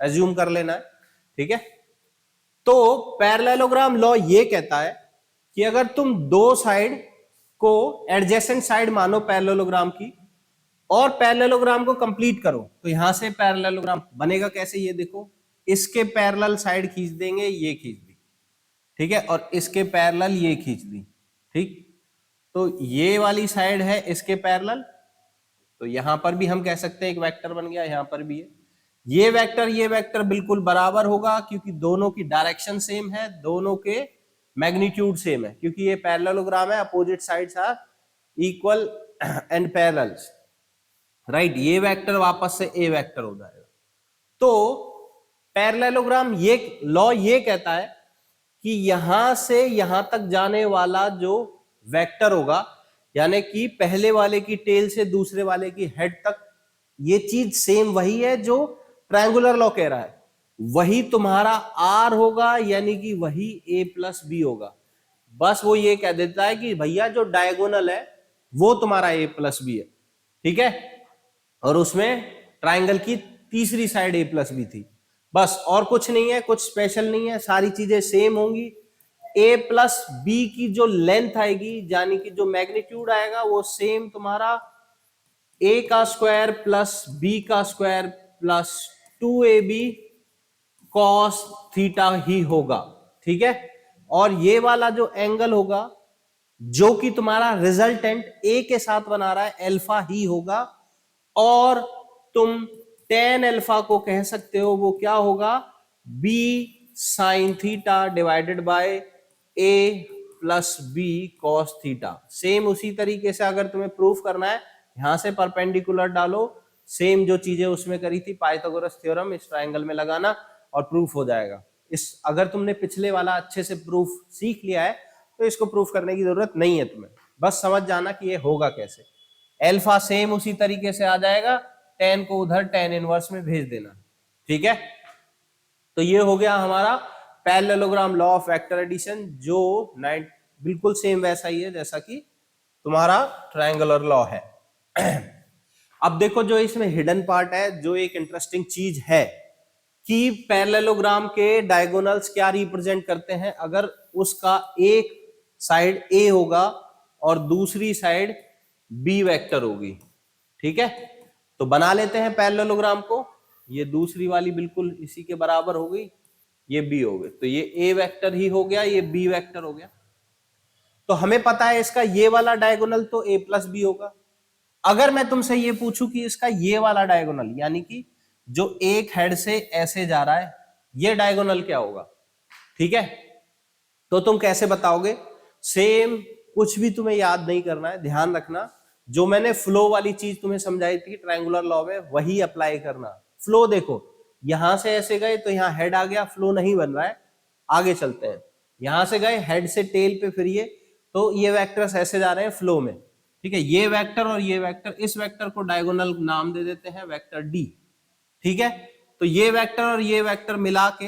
एज्यूम कर लेना है, ठीक है। तो पैरेललोग्राम लॉ ये कहता है कि अगर तुम दो साइड को एडजेसेंट साइड मानो पैरेललोग्राम की और पैरेललोग्राम को कंप्लीट करो, तो यहां से पैरेललोग्राम बनेगा कैसे, ये देखो, इसके पैरेलल साइड खींच देंगे, ये खींच दी, ठीक है, और इसके पैरेलल ये खींच दी, ठीक। तो ये वाली साइड है इसके पैरेलल, तो यहां पर भी हम कह सकते हैं एक वेक्टर बन गया, यहां पर भी है। ये वेक्टर बिल्कुल बराबर होगा क्योंकि दोनों की डायरेक्शन सेम है, दोनों के मैग्नीट्यूड सेम है, क्योंकि ये पैरेललोग्राम है, opposite sides are equal and parallels, right. ये वेक्टर वापस से ए वेक्टर हो जाएगा। तो पैरेललोग्राम ये लॉ ये कहता है कि यहां से यहां तक जाने वाला जो वेक्टर होगा, यानी कि पहले वाले की टेल से दूसरे वाले की हेड तक, ये चीज सेम वही है जो ट्रायंगुलर लॉ कह रहा है, वही तुम्हारा आर होगा, यानी कि वही ए प्लस बी होगा। बस वो ये कह देता है कि भैया जो डायगोनल है वो तुम्हारा ए प्लस बी है, ठीक है, और उसमें ट्रायंगल की तीसरी साइड ए प्लस बी थी, बस और कुछ नहीं है, कुछ स्पेशल नहीं है, सारी चीजें सेम होंगी। ए प्लस बी की जो लेंथ आएगी, यानी कि जो मैग्नीट्यूड आएगा, वो सेम तुम्हारा ए का स्क्वायर प्लस बी का square plus 2ab cos theta ही होगा, ठीक है। और ये वाला जो एंगल होगा जो कि तुम्हारा रिजल्टेंट ए के साथ बना रहा है, अल्फा ही होगा, और तुम tan अल्फा को कह सकते हो, वो क्या होगा, b sine theta divided by a plus B cos theta. Same उसी तरीके से अगर तुम्हें प्रूफ करना है, यहां से परपेंडिकुलर डालो, सेम जो चीजें उसमें करी थी पाइथागोरस थ्योरम इस ट्रायंगल में लगाना और प्रूफ हो जाएगा। इस अगर तुमने पिछले वाला अच्छे से प्रूफ सीख लिया है तो इसको प्रूफ करने की जरूरत नहीं है तुम्हें, बस समझ जाना कि ये होगा कैसे। अल्फा सेम उसी तरीके से आ जाएगा, tan को उधर tan इनवर्स में भेज देना, ठीक है। तो ये हो गया हमारा parallelogram law of vector addition, जो बिल्कुल सेम वैसा ही है जैसा कि तुम्हारा ट्रायंगुलर लॉ है। अब देखो जो इसमें हिडन पार्ट है, जो एक इंटरेस्टिंग चीज है कि पैरेललोग्राम के डायगोनल्स क्या रिप्रेजेंट करते हैं। अगर उसका एक साइड ए होगा और दूसरी साइड बी वेक्टर होगी, ठीक है, तो बना लेते हैं पैरेललोग्राम को। ये दूसरी वाली बिल्कुल इसी के बराबर हो गई, ये बी हो गई, तो ये ए वेक्टर ही हो गया, ये बी वेक्टर हो गया। तो हमें पता है इसका ये वाला डायगोनल तो ए प्लस बी होगा। अगर मैं तुमसे ये पूछूं कि इसका ये वाला डायगोनल, यानी कि जो एक हेड से ऐसे जा रहा है, ये डायगोनल क्या होगा, ठीक है, तो तुम कैसे बताओगे। सेम कुछ भी तुम्हें याद नहीं करना है, ध्यान रखना जो मैंने फ्लो वाली चीज तुम्हें समझाई थी ट्रायंगुलर लॉ में वही अप्लाई करना। फ्लो देखो, यहां से ऐसे गए तो यहाँ हेड आ गया, फ्लो नहीं बन रहा है। आगे चलते हैं, यहां से गए हेड से टेल पे फिरिए तो ये वेक्टर्स ऐसे जा रहे हैं फ्लो में, ठीक है। ये वेक्टर और ये वेक्टर, इस वेक्टर को डायगोनल नाम दे देते हैं वेक्टर डी, ठीक है। तो ये वेक्टर और ये वेक्टर मिला के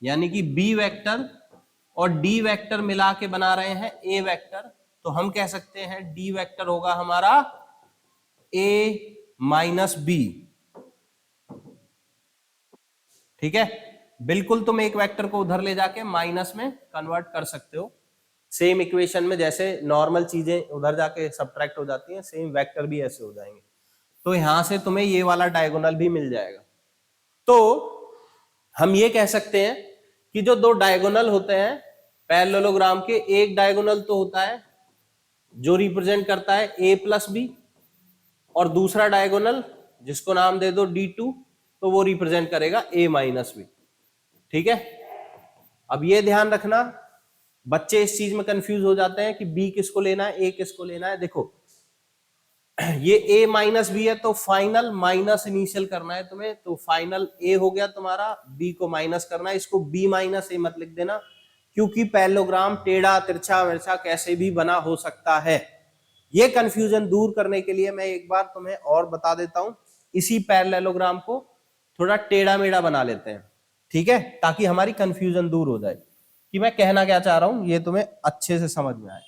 यानी कि बी वेक्टर और डी वेक्टर मिला के बना रहे हैं ए वेक्टर, तो हम कह सकते हैं डी वेक्टर होगा हमारा ए माइनस बी, ठीक है। बिल्कुल तुम एक वेक्टर को उधर ले जाके माइनस में कन्वर्ट कर सकते हो, सेम इक्वेशन में जैसे नॉर्मल चीजें उधर जाके सब्ट्रैक्ट हो जाती हैं, सेम वेक्टर भी ऐसे हो जाएंगे। तो यहां से तुम्हें ये वाला डायगोनल भी मिल जाएगा। तो हम ये कह सकते हैं कि जो दो डायगोनल होते हैं पैरेललोग्राम के, एक डायगोनल तो होता है जो रिप्रेजेंट करता है a प्लस बी, और दूसरा डायगोनल जिसको नाम दे दो D2 तो वो रिप्रेजेंट करेगा a माइनस बी, ठीक है। अब ये ध्यान रखना, बच्चे इस चीज में कंफ्यूज हो जाते हैं कि b किसको लेना है a किसको लेना है। देखो ये a माइनस बी है तो फाइनल माइनस इनिशियल करना है तुम्हें, तो फाइनल a हो गया तुम्हारा, b को माइनस करना है। इसको b माइनस a मत लिख देना क्योंकि पैरेललोग्राम टेढ़ा तिरछा मिर्चा कैसे भी बना हो सकता है। ये कंफ्यूजन दूर करने के लिए मैं एक बार तुम्हें और बता देता हूं, इसी पैरेललोग्राम को थोड़ा टेढ़ा मेढ़ा बना लेते हैं, ठीक है, ताकि हमारी कंफ्यूजन दूर हो जाए कि मैं कहना क्या चाह रहा हूं, ये तुम्हें अच्छे से समझ में आए।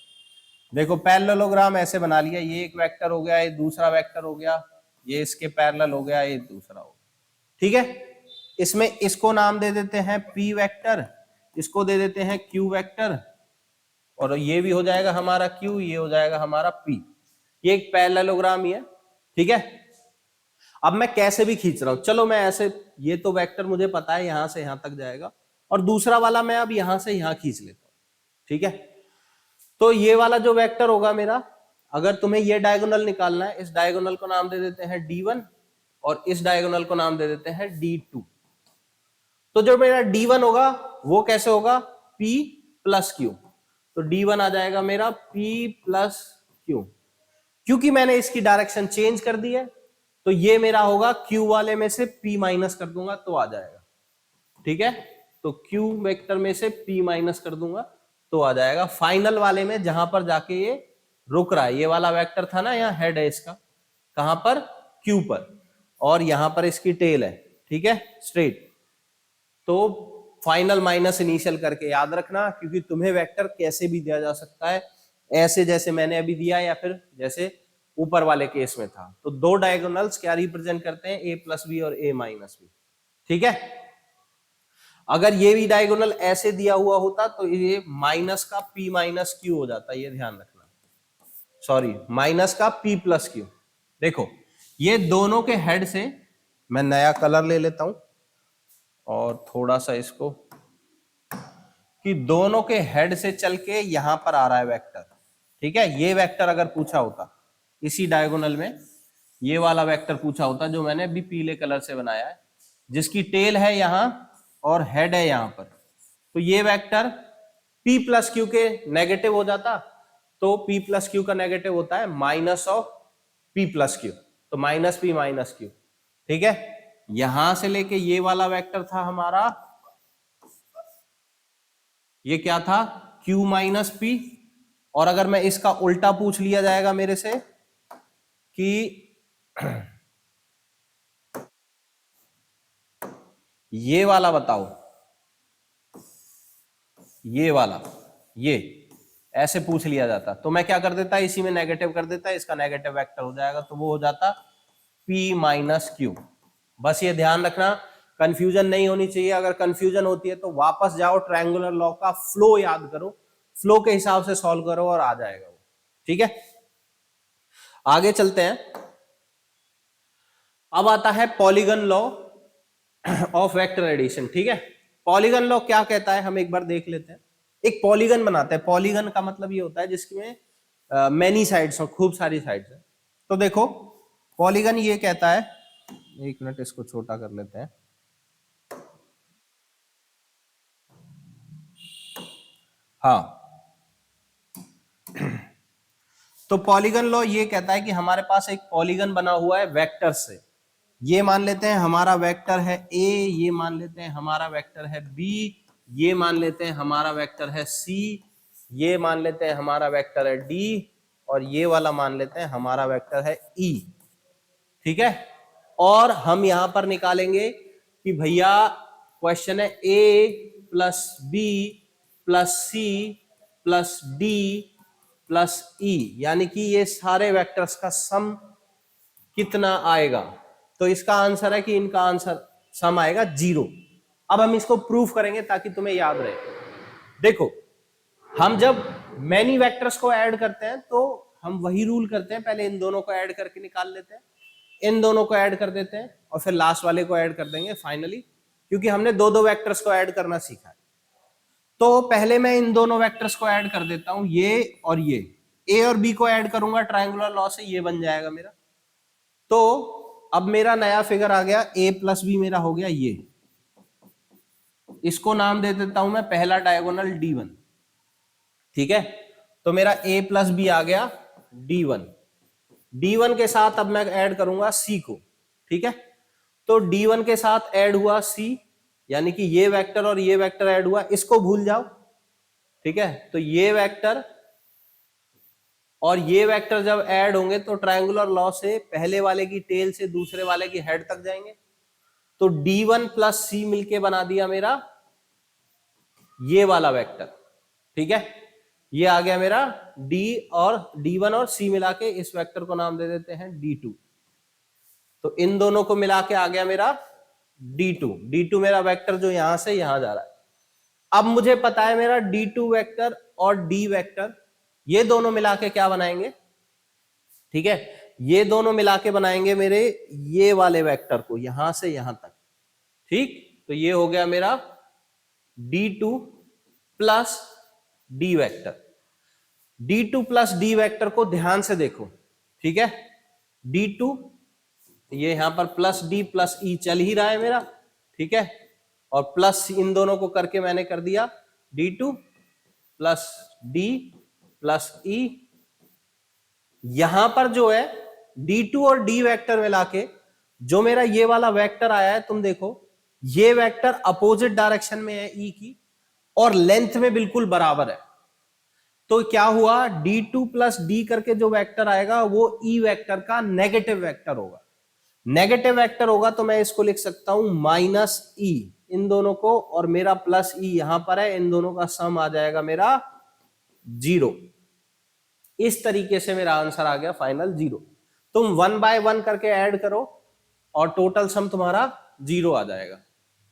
देखो पैरेललोग्राम ऐसे बना लिया, ये एक वेक्टर हो गया, ये दूसरा वेक्टर हो गया, ये इसके पैरेलल हो गया, ये दूसरा हो गया, ठीक है। इसमें इसको नाम दे देते हैं p वेक्टर, इसको दे देते हैं q वेक्टर, और ये भी हो जाएगा हमारा q, ये हो जाएगा हमारा p। ये एक पैरेललोग्राम ही है, ठीक है। अब मैं कैसे भी खींच रहा हूं, चलो मैं ऐसे, ये तो वेक्टर मुझे पता है यहां से यहां तक जाएगा, और दूसरा वाला मैं अब यहां से यहां खींच लेता हूं, ठीक है। तो ये वाला जो वेक्टर होगा मेरा, अगर तुम्हें ये डायगोनल निकालना है, इस डायगोनल को नाम दे देते हैं D1 और इस डायगोनल को नाम दे देते हैं D2। तो जो मेरा D1 होगा वो कैसे होगा, P प्लस Q, तो D1 आ जाएगा मेरा P प्लस Q। क्योंकि मैंने इसकी डायरेक्शन चेंज कर दी है तो ये मेरा होगा Q वाले में से P माइनस कर दूंगा तो आ जाएगा, ठीक है। तो Q वेक्टर में से P माइनस कर दूंगा तो आ जाएगा फाइनल वाले में, जहां पर जाके ये रुक रहा है। ये वाला वेक्टर था ना, यहाँ हेड है इसका, कहां पर, Q पर, और यहां पर इसकी टेल है, ठीक है, स्ट्रेट। तो फाइनल माइनस इनिशियल करके याद रखना, क्योंकि तुम्हें वेक्टर कैसे भी दिया जा सकता है, ऐसे जैसे मैंने अभी दिया या फिर जैसे ऊपर वाले केस में था। तो दो डायगोनल्स क्या रिप्रेजेंट करते हैं, a प्लस बी और a माइनस बी, ठीक है। अगर ये भी डायगोनल ऐसे दिया हुआ होता तो ये माइनस का p माइनस क्यू हो जाता, ये ध्यान रखना, सॉरी माइनस का p प्लस क्यू। देखो ये दोनों के हेड से, मैं नया कलर ले लेता हूं और थोड़ा सा इसको, कि दोनों के हेड से चल के यहां पर आ रहा है वेक्टर, ठीक है। ये वेक्टर अगर पूछा होता इसी डायगोनल में, ये वाला वेक्टर पूछा होता जो मैंने अभी पीले कलर से बनाया है, जिसकी टेल है यहां और हेड है यहां पर, तो ये वेक्टर p प्लस क्यू के नेगेटिव हो जाता। तो p प्लस क्यू का नेगेटिव होता है minus of p plus Q, तो माइनस p माइनस क्यू, ठीक है। यहां से लेके ये वाला वेक्टर था हमारा, ये क्या था, q माइनस p, और अगर मैं इसका उल्टा पूछ लिया जाएगा मेरे से कि ये वाला बताओ, ये वाला, ये ऐसे पूछ लिया जाता तो मैं क्या कर देता, इसी में नेगेटिव कर देता, इसका नेगेटिव वेक्टर हो जाएगा, तो वो हो जाता p माइनस क्यू। बस ये ध्यान रखना, कंफ्यूजन नहीं होनी चाहिए। अगर कंफ्यूजन होती है तो वापस जाओ, ट्रायंगुलर लॉ का फ्लो याद करो, फ्लो के हिसाब से सॉल्व करो और आ जाएगा वो, ठीक है। आगे चलते हैं, अब आता है polygon law of vector addition, ठीक है। पॉलीगन लॉ क्या कहता है हम एक बार देख लेते हैं। एक पॉलीगन बनाते हैं, पॉलीगन का मतलब ये होता है जिसमें मेनी साइड्स हो, खूब सारी साइड्स है। तो देखो पॉलीगन ये कहता है, एक मिनट इसको छोटा कर लेते हैं, हाँ तो पॉलीगन लॉ ये कहता है कि हमारे पास एक पॉलीगन बना हुआ है वेक्टर से। ये मान लेते हैं हमारा वेक्टर है ए, ये मान लेते हैं हमारा वेक्टर है बी, ये मान लेते हैं हमारा वेक्टर है सी, ये मान लेते हैं हमारा वेक्टर है डी, और ये वाला मान लेते हैं हमारा वेक्टर है ई। ठीक है, और हम यहां पर निकालेंगे कि भैया क्वेश्चन है a plus B plus C plus d plus e, यानी कि ये सारे वेक्टर्स का सम कितना आएगा। तो इसका आंसर है कि इनका आंसर सम आएगा 0। अब हम इसको प्रूफ करेंगे ताकि तुम्हें याद रहे। देखो, हम जब मैनी वेक्टर्स को ऐड करते हैं तो हम वही रूल करते हैं, पहले इन दोनों को ऐड करके निकाल लेते हैं, इन दोनों को ऐड कर देते हैं और फिर लास्ट वाले को ऐड कर देंगे फाइनली, क्योंकि हमने दो दो वेक्टर्स को ऐड करना सीखा है। तो पहले मैं इन दोनों वेक्टर्स को ऐड कर देता हूं, ये और ये, ए और बी को ऐड करूंगा ट्रायंगुलर लॉ से, ये बन जाएगा मेरा। तो अब मेरा नया फिगर आ गया, ए प्लस बी मेरा हो गया ये, इसको नाम दे देता हूं मैं पहला डायगोनल D1। ठीक है, तो मेरा ए प्लस बी आ गया D1। D1 के साथ अब मैं ऐड करूंगा C को। ठीक है, तो D1 के साथ ऐड हुआ C, यानी कि ये वेक्टर और ये वेक्टर ऐड हुआ, इसको भूल जाओ। ठीक है, तो ये वेक्टर और ये वेक्टर जब ऐड होंगे तो ट्रायंगुलर लॉ से पहले वाले की टेल से दूसरे वाले की हेड तक जाएंगे। तो D1 प्लस C मिलके बना दिया मेरा ये वाला वेक्टर। ठीक है, ये आ गया मेरा D, और D1 और C मिला के इस वेक्टर को नाम दे देते हैं D2। तो इन दोनों को मिला के आ गया मेरा D2। D2 मेरा वेक्टर जो यहां से यहां जा रहा है। अब मुझे पता है मेरा D2 वेक्टर और D वेक्टर, ये दोनों मिला के क्या बनाएंगे। ठीक है, ये दोनों मिला के बनाएंगे मेरे ये वाले वेक्टर को यहां से यहां तक। ठीक, तो ये हो गया मेरा D2 plus D vector. D2 plus D vector को ध्यान से देखो। ठीक है, D2, ये यहां पर प्लस D प्लस E चल ही रहा है मेरा। ठीक है, और प्लस इन दोनों को करके मैंने कर दिया D2 plus D plus E। यहां पर जो है D2 और D वेक्टर मिला के जो मेरा ये वाला वेक्टर आया है, तुम देखो ये वेक्टर अपोजिट डायरेक्शन में है E की, और लेंथ में बिल्कुल बराबर है। तो क्या हुआ, D2 प्लस D करके जो वेक्टर आएगा वो E वेक्टर का नेगेटिव वेक्टर होगा। नेगेटिव वेक्टर होगा तो मैं इसको लिख सकता हूं माइनस E इन दोनों को, और मेरा प्लस E यहां पर है, इन दोनों का सम आ जाएगा मेरा 0। इस तरीके से मेरा आंसर आ गया फाइनल 0। तुम 1 बाय 1 करके ऐड करो और टोटल सम तुम्हारा 0 आ जाएगा।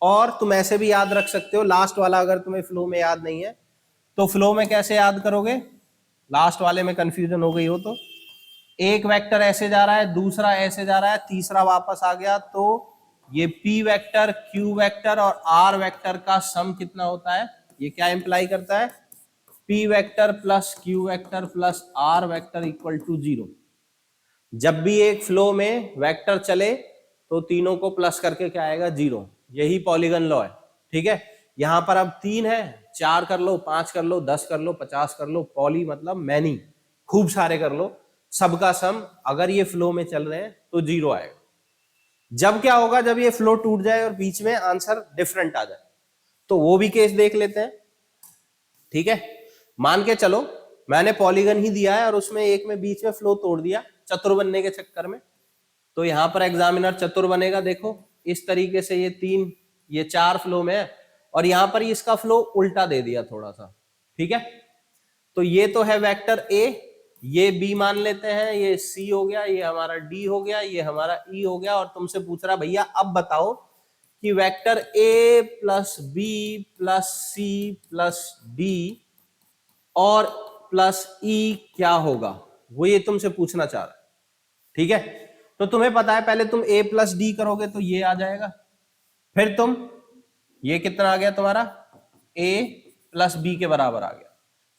और तुम ऐसे भी याद रख सकते हो, लास्ट वाला अगर तुम्हें फ्लो में याद नहीं है तो फ्लो में कैसे याद करोगे, लास्ट वाले में कंफ्यूजन हो गई हो तो एक वेक्टर ऐसे जा रहा है, दूसरा ऐसे जा रहा है, तीसरा वापस आ गया, तो ये P वेक्टर, Q वेक्टर और R वेक्टर का सम कितना होता है, ये क्या इंप्लाई करता है, P vector plus Q vector plus R vector equal to 0। जब भी एक फ्लो में वेक्टर चले तो तीनों को प्लस करके क्या आएगा, 0। यही पॉलीगन लॉ है। ठीक है, यहां पर अब 3 है, 4 कर लो, 5 कर लो, 10 कर लो, 50 कर लो, पॉली मतलब मैनी, खूब सारे कर लो, सबका सम अगर ये फ्लो में चल रहे हैं तो 0 आएगा। जब क्या होगा, जब ये फ्लो टूट जाए और बीच में आंसर डिफरेंट आ जाए, तो वो भी केस देख लेते हैं। ठीक है, मान के चलो मैंने पॉलीगन ही दिया है और उसमें एक में बीच में फ्लो तोड़ दिया चतुर बनने के चक्कर में, तो यहां पर एग्जामिनर चतुर बनेगा। देखो इस तरीके से ये 4 फ्लो में है और यहां पर इसका फ्लो उल्टा दे दिया थोड़ा सा। ठीक है, तो ये तो है वेक्टर ए, ये बी मान लेते हैं, ये सी हो गया, ये हमारा डी हो गया, ये हमारा ई हो गया, और तुमसे पूछ रहा भैया अब बताओ कि vector A plus B plus C plus D और प्लस ई क्या होगा, वो ये तुमसे पूछना चाह रहा है। ठीक है, तो तुम्हें पता है पहले तुम a प्लस डी करोगे तो ये आ जाएगा, फिर तुम ये कितना आ गया तुम्हारा a प्लस बी के बराबर आ गया,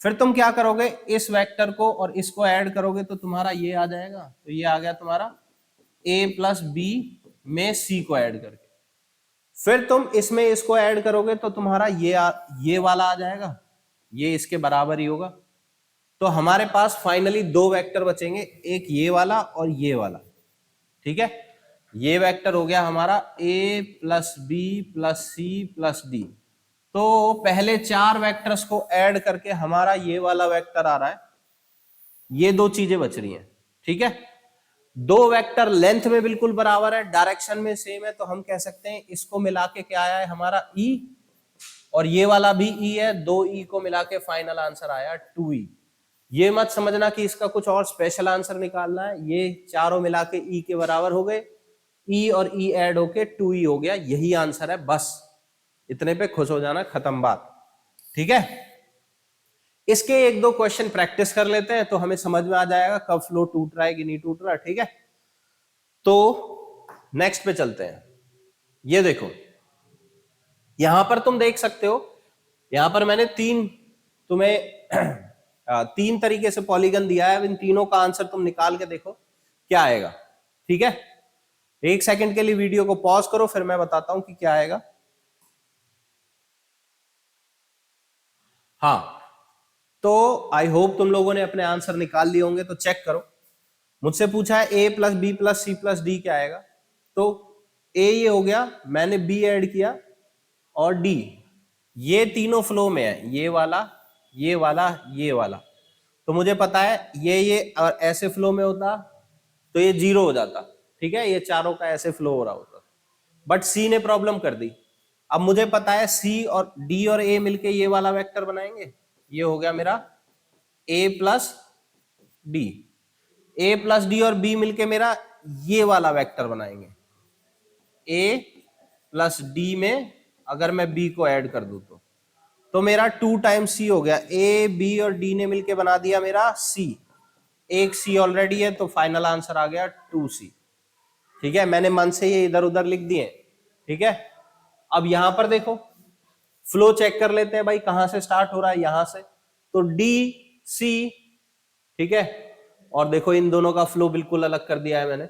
फिर तुम क्या करोगे इस वेक्टर को और इसको ऐड करोगे तो तुम्हारा ये आ जाएगा, तो ये आ गया तुम्हारा a प्लस बी में c को ऐड करके, फिर तुम इसमें इसको ऐड करोगे तो तुम्हारा ये वाला आ जाएगा, ये इसके बराबर ही होगा। तो हमारे पास फाइनली दो वेक्टर बचेंगे, एक ये वाला और ये वाला। ठीक है, ये वेक्टर हो गया हमारा a plus B plus C plus D. तो पहले चार वेक्टर्स को ऐड करके हमारा ये वाला वेक्टर आ रहा है, ये दो चीजें बच रही हैं। ठीक है, दो वेक्टर लेंथ में बिल्कुल बराबर है, डायरेक्शन में सेम है, तो हम कह सकते हैं इसको मिला के क्या आया है हमारा e, और ये वाला भी e है, दो e को मिला के फाइनल आंसर आया 2e। ये मत समझना कि इसका कुछ और स्पेशल आंसर निकालना है, ये चारों मिला के e के बराबर हो गए, e और e ऐड होके 2e हो गया, यही आंसर है, बस इतने पे खुश हो जाना, खत्म बात। ठीक है, इसके एक दो क्वेश्चन प्रैक्टिस कर लेते हैं तो हमें समझ में आ जाएगा कब फ्लो टूट रहा है कि नहीं टूट रहा। ठीक है, तो नेक्स्ट पे चलते हैं। ये देखो, यहां पर तुम देख सकते हो, यहां पर मैंने तुम्हें तीन तरीके से पॉलीगन दिया है, इन तीनों का आंसर तुम निकाल के देखो क्या आएगा। ठीक है, एक सेकंड के लिए वीडियो को पॉज करो, फिर मैं बताता हूं कि क्या आएगा। हाँ, तो आई होप तुम लोगों ने अपने आंसर निकाल लिए होंगे, तो चेक करो। मुझसे पूछा है a plus B plus C plus D क्या आएगा, तो a ये हो गया, मैंने b ऐड किया, और d ये तीनों फ्लो में है, ये वाला ये वाला ये वाला, तो मुझे पता है ये और ऐसे फ्लो में होता तो ये 0 हो जाता। ठीक है, ये चारों का ऐसे फ्लो हो रहा होता, बट c ने प्रॉब्लम कर दी। अब मुझे पता है c और d और a मिलके ये वाला वेक्टर बनाएंगे, ये हो गया मेरा a plus D, a plus D और b मिलके मेरा ये वाला वेक्टर बनाएंगे, a प्लस डी में अगर मैं b को ऐड कर दूं तो मेरा 2 टाइम्स c हो गया, a b और d ने मिलके बना दिया मेरा c, एक c ऑलरेडी है, तो फाइनल आंसर आ गया 2c। ठीक है, मैंने मन से ये इधर उधर लिख दिए। ठीक है, अब यहां पर देखो, फ्लो चेक कर लेते हैं भाई, कहां से स्टार्ट हो रहा है, यहां से, तो डी सी। ठीक है, और देखो इन दोनों का फ्लो बिल्कुल अलग कर दिया है मैंने।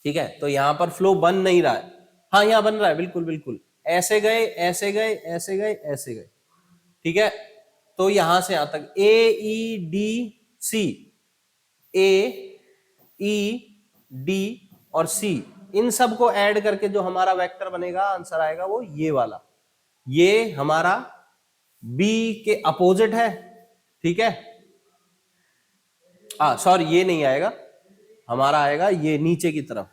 ठीक है, तो यहां पर फ्लो बन नहीं रहा है, हाँ यहां बन रहा है, बिल्कुल बिल्कुल, ऐसे गए ऐसे गए ऐसे गए ऐसे गए। ठीक है, तो यहां से यहां तक ए ई डी सी, ए ई डी और सी, इन सब को ऐड करके जो हमारा वेक्टर बनेगा, आंसर आएगा वो ये वाला, ये हमारा बी के अपोजिट है। ठीक है, सॉरी ये नहीं आएगा, हमारा आएगा ये नीचे की तरफ,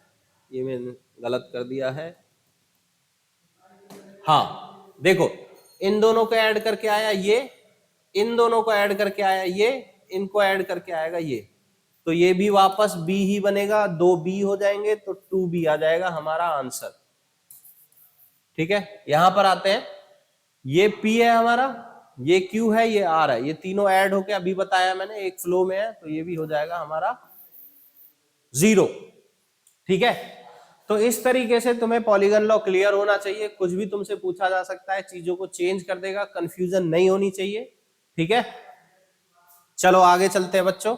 ये मैंने गलत कर दिया है। हाँ देखो, इन दोनों को ऐड करके आया ये, इन दोनों को ऐड करके आया ये, इनको ऐड करके आएगा ये, तो ये भी वापस b ही बनेगा, दो b हो जाएंगे तो 2b आ जाएगा हमारा आंसर। ठीक है, यहां पर आते हैं, ये p है हमारा, ये q है, ये r है, ये तीनों ऐड होके अभी बताया मैंने एक फ्लो में है, तो ये भी हो जाएगा हमारा 0। ठीक है, तो इस तरीके से तुम्हें पॉलीगन लॉ क्लियर होना चाहिए, कुछ भी तुमसे पूछा जा सकता है, चीजों को चेंज कर देगा, कंफ्यूजन नहीं होनी चाहिए। ठीक है, चलो आगे चलते हैं बच्चों।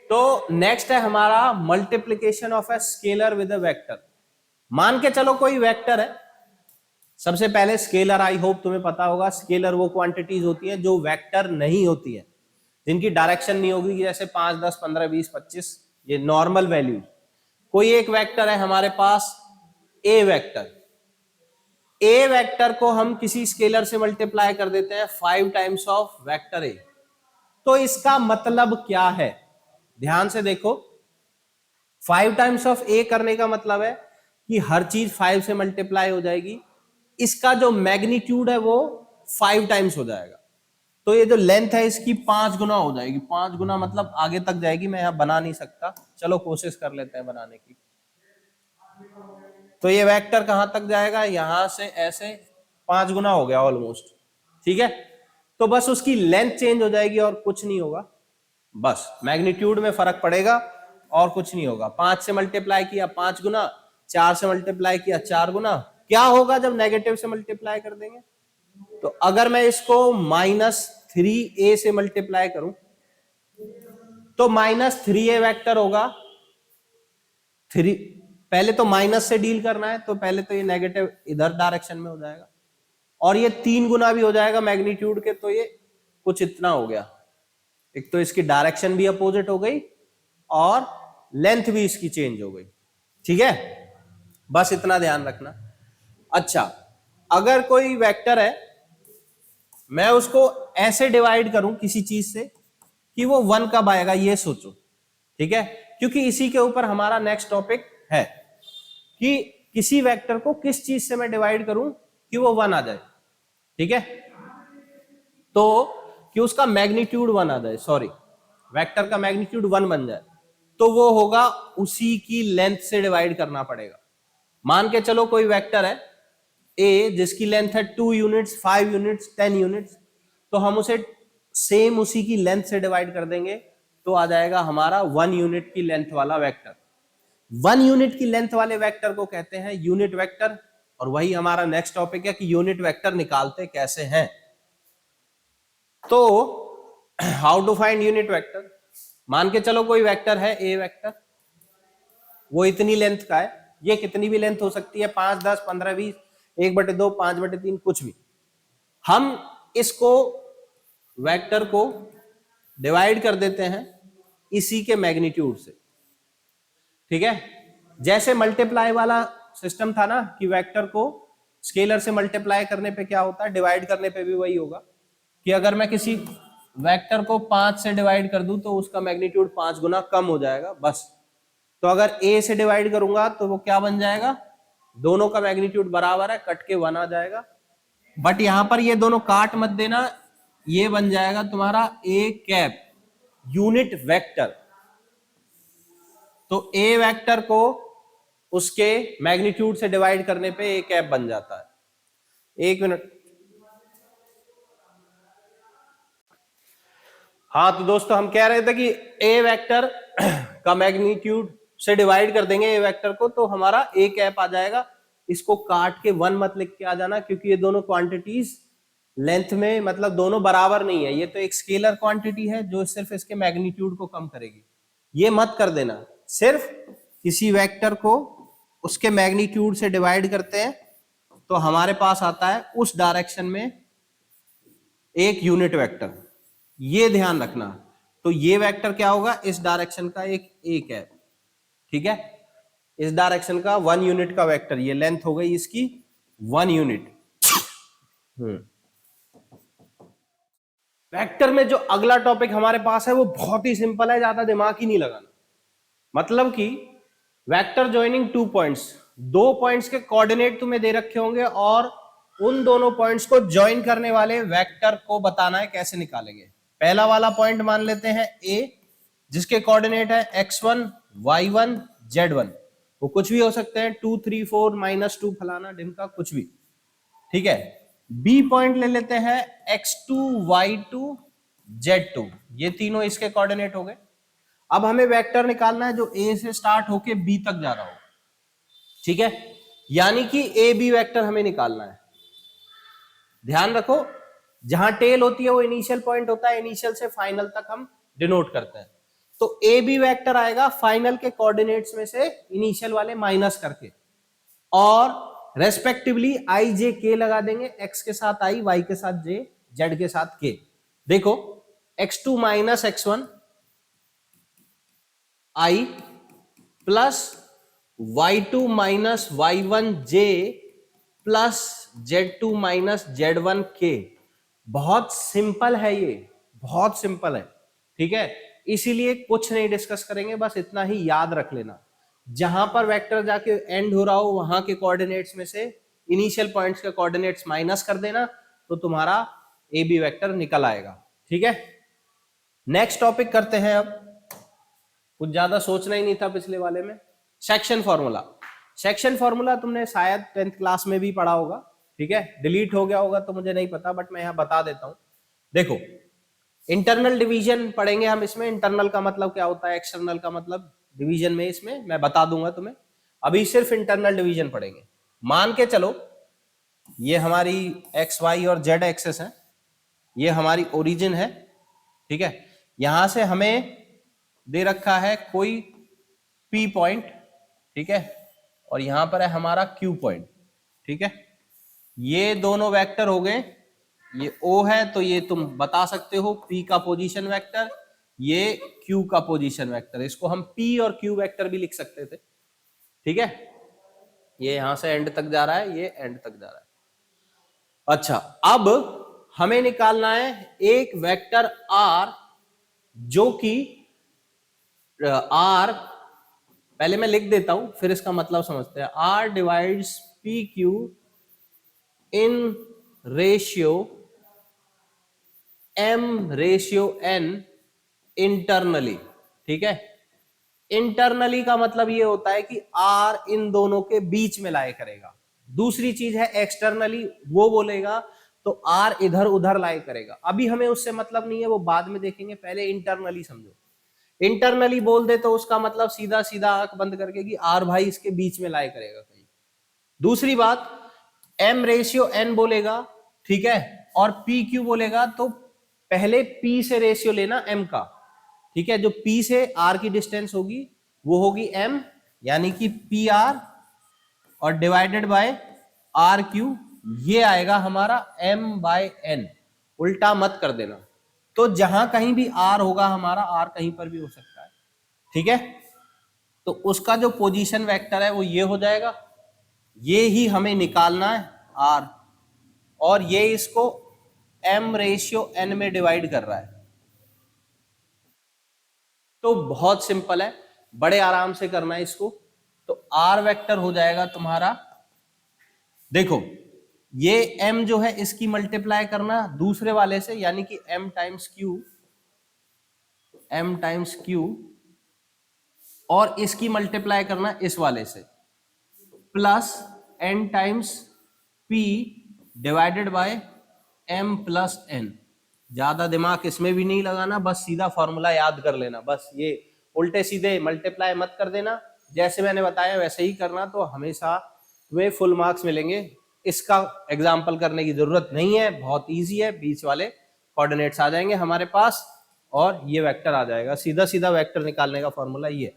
तो नेक्स्ट है हमारा multiplication of a scalar with a vector. मान के चलो कोई वेक्टर है, सबसे पहले स्केलर, आई होप तुम्हें पता होगा, स्केलर वो क्वांटिटीज होती है जो वेक्टर नहीं होती है, जिनकी डायरेक्शन नहीं होगी, जैसे 5 10 15 20 25, ये नॉर्मल वैल्यू। कोई एक वेक्टर है हमारे पास ए वेक्टर, ए वेक्टर को हम किसी स्केलर से मल्टीप्लाई कर देते हैं 5 टाइम्स ऑफ वेक्टर ए, तो इसका मतलब क्या है, ध्यान से देखो, 5 टाइम्स ऑफ ए करने का मतलब है कि हर चीज 5 से मल्टीप्लाई हो जाएगी, इसका जो मैग्नीट्यूड है वो 5 टाइम्स हो जाएगा, तो ये जो लेंथ है इसकी 5 गुना हो जाएगी, 5 गुना मतलब आगे तक जाएगी, मैं यहां बना नहीं सकता, चलो कोशिश कर लेते हैं बनाने की। तो ये वेक्टर कहां तक जाएगा, यहां से ऐसे 5 गुना हो गया ऑलमोस्ट। ठीक है, तो बस उसकी लेंथ चेंज हो जाएगी और कुछ नहीं होगा, बस मैग्नीट्यूड में फर्क पड़ेगा और कुछ नहीं होगा। 5 से मल्टीप्लाई किया 5 गुना, 4 से मल्टीप्लाई किया 4 गुना, क्या होगा जब नेगेटिव से मल्टीप्लाई कर देंगे, तो अगर मैं इसको -3a से मल्टीप्लाई करूं तो -3a वेक्टर होगा 3, पहले तो माइनस से डील करना है, तो पहले तो ये नेगेटिव इधर डायरेक्शन में हो जाएगा, और ये 3 गुना भी हो जाएगा मैग्नीट्यूड के, तो ये कुछ इतना हो गया, एक तो इसकी डायरेक्शन भी अपोजिट हो गई और लेंथ भी इसकी चेंज हो गई। ठीक है, बस इतना ध्यान रखना। अच्छा, अगर कोई वेक्टर है, मैं उसको ऐसे डिवाइड करूं किसी चीज से कि वो 1 कब आएगा ये सोचो। ठीक है, क्योंकि इसी के ऊपर हमारा नेक्स्ट टॉपिक है कि किसी वेक्टर को किस चीज से मैं डिवाइड करूं कि वो 1 आ जाए। ठीक है, तो कि उसका मैग्नीट्यूड 1 आ जाए, सॉरी, वेक्टर का मैग्नीट्यूड 1 बन जाए, तो वो होगा उसी की लेंथ से डिवाइड करना पड़ेगा। मान के चलो कोई वेक्टर है ए जिसकी लेंथ है 2 यूनिट्स, 5 यूनिट्स, 10 यूनिट्स, तो हम उसे सेम उसी की लेंथ से डिवाइड कर देंगे, तो आ जाएगा हमारा 1 यूनिट की लेंथ वाला वेक्टर। 1 यूनिट की लेंथ वाले वेक्टर को कहते हैं यूनिट वेक्टर, और वही हमारा नेक्स्ट टॉपिक है कि यूनिट वेक्टर निकालते कैसे हैं। तो how to find unit vector. मान के चलो कोई वेक्टर है ए वेक्टर, वो इतनी लेंथ का है, ये कितनी भी लेंथ हो सकती है, 5, 10, 15, 20, 1/2, 5/3, कुछ भी। हम इसको वेक्टर को डिवाइड कर देते हैं इसी के मैग्नीट्यूड से। ठीक है, जैसे मल्टीप्लाई वाला सिस्टम था ना कि वेक्टर को स्केलर से मल्टीप्लाई करने पे क्या होता है, डिवाइड करने पे भी वही होगा कि अगर मैं किसी वेक्टर को 5 से डिवाइड कर दूं तो उसका मैग्नीट्यूड 5 गुना कम हो जाएगा बस। तो अगर a से डिवाइड करूंगा तो वो क्या बन जाएगा, दोनों का मैग्नीट्यूड बराबर है, कट के 1 आ जाएगा। बट यहां पर ये दोनों काट मत देना, ये बन जाएगा तुम्हारा a कैप यूनिट वेक्टर। तो a वेक्टर को उसके मैग्नीट्यूड से डिवाइड करने पे a कैप बन जाता है। 1 मिनट। हाँ, तो दोस्तों हम कह रहे थे कि a वेक्टर का मैग्नीट्यूड से डिवाइड कर देंगे a वेक्टर को, तो हमारा a कैप आ जाएगा। इसको काट के 1 मत लिख के आ जाना, क्योंकि ये दोनों क्वांटिटीज लेंथ में मतलब दोनों बराबर नहीं है। ये तो एक स्केलर क्वांटिटी है जो सिर्फ इसके मैग्नीट्यूड को कम करेगी, ये मत कर देना। सिर्फ किसी वेक्टर को उसके मैग्नीट्यूड से डिवाइड करते हैं तो हमारे पास आता है उस डायरेक्शन में एक यूनिट वेक्टर, ये ध्यान रखना। तो ये वेक्टर क्या होगा, इस डायरेक्शन का एक है। ठीक है, इस डायरेक्शन का 1 यूनिट का वेक्टर, ये लेंथ हो गई इसकी 1 यूनिट। वेक्टर में जो अगला टॉपिक हमारे पास है वो बहुत ही सिंपल है, ज्यादा दिमाग ही नहीं लगाना। मतलब कि वेक्टर जॉइनिंग 2 पॉइंट्स, 2 पॉइंट्स के कोऑर्डिनेट तुम्हें दे रखे होंगे और उन दोनों पॉइंट्स को ज्वाइन करने वाले वेक्टर को बताना है कैसे निकालेंगे। पहला वाला पॉइंट मान लेते हैं A, जिसके कोऑर्डिनेट है x1, y1, z1। वो कुछ भी हो सकते हैं, 2, 3, 4, -2, फलाना ढिमका, कुछ भी। ठीक है, B पॉइंट ले लेते हैं x2, y2, z2। ये तीनों इसके कोऑर्डिनेट हो गए। अब हमें वेक्टर निकालना है जो A से स्टार्ट होके B तक जा रहा हो। ठीक है, यानी कि ए बी वेक्टर हमें निकालना है। ध्यान रखो, जहां टेल होती है वो इनिशियल पॉइंट होता है, इनिशियल से फाइनल तक हम डिनोट करते हैं। तो ए बी वेक्टर आएगा फाइनल के कोऑर्डिनेट्स में से इनिशियल वाले माइनस करके, और रेस्पेक्टिवली आई जे के लगा देंगे, एक्स के साथ आई, वाई के साथ जे, जेड के साथ के। देखो x2 minus x1 i plus y2 minus y1 j plus z2 minus z1 k। बहुत सिंपल है, ये बहुत सिंपल है। ठीक है, इसीलिए कुछ नहीं डिस्कस करेंगे, बस इतना ही याद रख लेना। जहां पर वेक्टर जाके एंड हो रहा हो वहां के कोऑर्डिनेट्स में से इनिशियल पॉइंट्स के कोऑर्डिनेट्स माइनस कर देना, तो तुम्हारा ए बी वेक्टर निकल आएगा। ठीक है, नेक्स्ट टॉपिक करते हैं। अब कुछ ज्यादा सोचना ही नहीं था पिछले वाले में। सेक्शन फॉर्मूला, सेक्शन फॉर्मूला तुमने शायद 10th क्लास में भी पढ़ा होगा। ठीक है, डिलीट हो गया होगा तो मुझे नहीं पता, बट मैं यहां बता देता हूं। देखो, इंटरनल डिवीजन पढ़ेंगे हम इसमें। इंटरनल का मतलब क्या होता है, एक्सटर्नल का मतलब डिवीजन में, इसमें मैं बता दूंगा तुम्हें। अभी सिर्फ इंटरनल डिवीजन पढ़ेंगे। मान के चलो ये हमारी एक्स वाई और जेड एक्सेस है, ये हमारी ओरिजिन है। ठीक है, यहां से हमें दे रखा है कोई P पॉइंट, ठीक है, और यहां पर है हमारा Q पॉइंट। ठीक है, ये दोनों वेक्टर हो गए, ये O है तो ये तुम बता सकते हो P का पोजीशन वेक्टर, ये Q का पोजीशन वेक्टर है, इसको हम P और Q वेक्टर भी लिख सकते थे, ठीक है। ये यहां से एंड तक जा रहा है, ये एंड तक जा रहा है। अच्छा, अब हमें निकालना है एक वेक्टर R, जो कि R, पहले मैं लिख देता हूं फिर इसका मतलब समझते हैं। R divides PQ in ratio M/N internally, ठीक है। इंटरनली का मतलब ये होता है कि R इन दोनों के बीच में लाए करेगा। दूसरी चीज है एक्सटर्नली, वो बोलेगा तो R इधर उधर लाए करेगा। अभी हमें उससे मतलब नहीं है, वो बाद में देखेंगे, पहले इंटरनली समझो। इंटरनली बोल दे तो उसका मतलब सीधा सीधा आंख बंद करके कि R भाई इसके बीच में लाए करेगा कहीं। दूसरी बात, M/N बोलेगा, ठीक है, और PQ बोलेगा तो पहले P से रेशियो लेना M का, ठीक है। जो P से R की डिस्टेंस होगी वो होगी M, यानी कि PR और डिवाइडेड बाय RQ, ये आएगा हमारा M/N। उल्टा मत कर देना, तो जहां कहीं भी R होगा हमारा, R कहीं पर भी हो सकता है, ठीक है। तो उसका जो पोजीशन वेक्टर है वो ये हो जाएगा, ये ही हमें निकालना है R, और ये इसको M/N में डिवाइड कर रहा है। तो बहुत सिंपल है, बड़े आराम से करना है इसको। तो R वेक्टर हो जाएगा तुम्हारा, देखो ये M जो है इसकी मल्टीप्लाई करना दूसरे वाले से, यानी कि M टाइम्स Q, और इसकी मल्टीप्लाई करना इस वाले से, plus N times P divided by M+N। ज्यादा दिमाग इसमें भी नहीं लगाना, बस सीधा फॉर्मूला याद कर लेना, बस ये उल्टे सीधे मल्टीप्लाई मत कर देना, जैसे मैंने बताया वैसे ही करना, तो हमेशा तुम्हें फुल मार्क्स मिलेंगे। इसका एग्जाम्पल करने की जरूरत नहीं है, बहुत इजी है, बीच वाले कोऑर्डिनेट्स आ जाएंगे हमारे पास और ये वेक्टर आ जाएगा, सीधा सीधा वेक्टर निकालने का फॉर्मूला ये,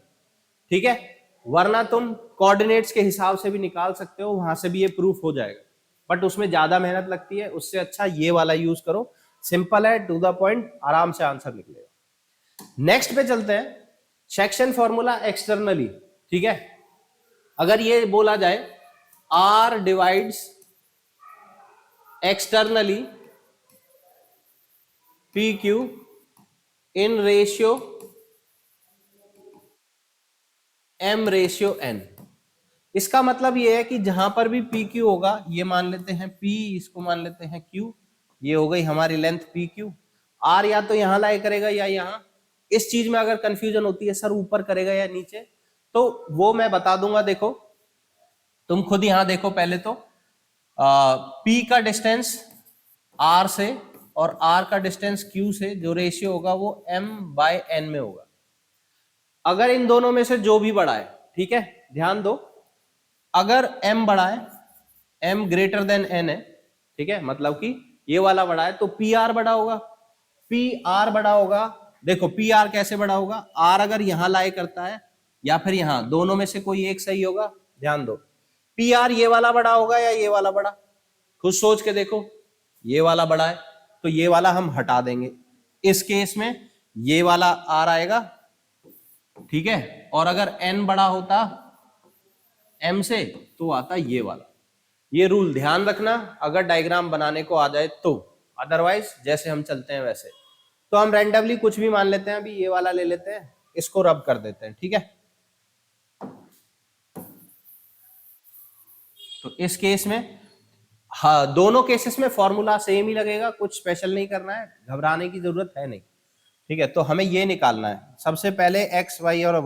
ठीक है। वरना तुम कोऑर्डिनेट्स के हिसाब से भी निकाल सकते हो, वहां से भी ये प्रूफ हो जाएगा, बट उसमें ज्यादा मेहनत लगती है, उससे अच्छा ये वाला यूज करो, सिंपल है, टू द पॉइंट, आराम से आंसर निकलेगा। नेक्स्ट पे चलते हैं, सेक्शन फॉर्मूला एक्सटर्नली, ठीक है। अगर ये बोला जाए R divides externally PQ in ratio M/N, इसका मतलब ये है कि जहां पर भी PQ होगा, ये मान लेते हैं P, इसको मान लेते हैं Q, ये हो गई हमारी लेंथ PQ। R या तो यहां लाए करेगा या यहां। इस चीज में अगर कंफ्यूजन होती है सर ऊपर करेगा या नीचे, तो वो मैं बता दूंगा। देखो तुम खुद यहां देखो, पहले तो P का डिस्टेंस R से और R का डिस्टेंस Q से जो रेशियो होगा वो M/N में होगा। अगर इन दोनों में से जो भी बड़ा है, ठीक है, ध्यान दो, अगर M बड़ा है, M ग्रेटर देन N है, ठीक है, मतलब कि ये वाला बड़ा है, तो PR बड़ा होगा, PR बड़ा होगा। देखो PR कैसे बड़ा होगा, R अगर यहां लाए करता है या फिर यहां, दोनों में से कोई एक सही होगा। ध्यान दो, PR ये वाला बड़ा होगा या ये वाला बड़ा, खुद सोच के देखो। ये वाला बड़ा है तो ये वाला हम हटा देंगे, इस केस में ये वाला R आएगा, ठीक है। और अगर N बड़ा होता M से तो आता ये वाला। ये रूल ध्यान रखना अगर डायग्राम बनाने को आ जाए तो, अदरवाइज जैसे हम चलते हैं वैसे। तो हम रैंडमली कुछ भी मान लेते हैं, अभी ये वाला ले लेते हैं, इसको रब कर देते हैं, ठीक है। तो इस केस में हाँ, दोनों केसेस में फॉर्मूला सेम ही लगेगा, कुछ स्पेशल नहीं करना है, घबराने की जरूरत है नहीं, ठीक है। तो हमें ये निकालना है, सबसे पहले एक्स वाई और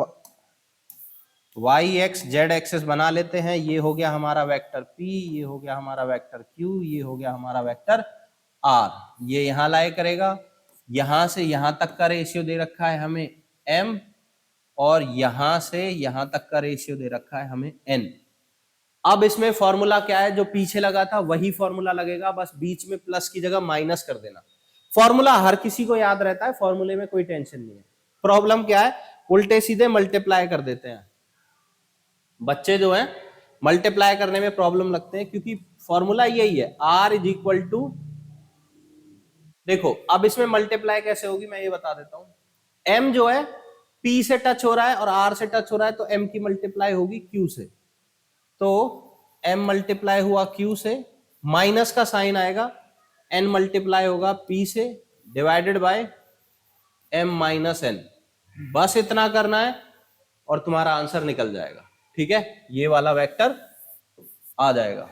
वाई एक्स जेड एक्सेस बना लेते हैं। ये हो गया हमारा वेक्टर P, ये हो गया हमारा वेक्टर Q, ये हो गया हमारा वेक्टर R। ये यहां लाए करेगा, यहां से यहां तक का रेशियो दे रखा है हमें M, और यहां से यहां तक का रेशियो दे रखा है हमें N। अब इसमें फॉर्मूला क्या है, जो पीछे लगा था वही फॉर्मूला लगेगा, बस बीच में प्लस की जगह माइनस कर देना। फॉर्मूला हर किसी को याद रहता है, फॉर्मूले में कोई टेंशन नहीं है। प्रॉब्लम क्या है, उल्टे सीधे मल्टीप्लाई कर देते हैं बच्चे जो हैं, मल्टीप्लाई करने में प्रॉब्लम लगते हैं, क्योंकि फॉर्मूला यही है R इज इक्वल टू, देखो अब इसमें मल्टीप्लाई कैसे होगी मैं ये बता देता हूं। m जो है p से टच हो रहा है और r से टच हो रहा है, तो m की मल्टीप्लाई होगी q से। तो m मल्टीप्लाई हुआ q से, माइनस का साइन आएगा, n मल्टीप्लाई होगा p से, divided by m minus n। बस इतना करना है और तुम्हारा आंसर निकल जाएगा। ठीक है, ये वाला वेक्टर आ जाएगा।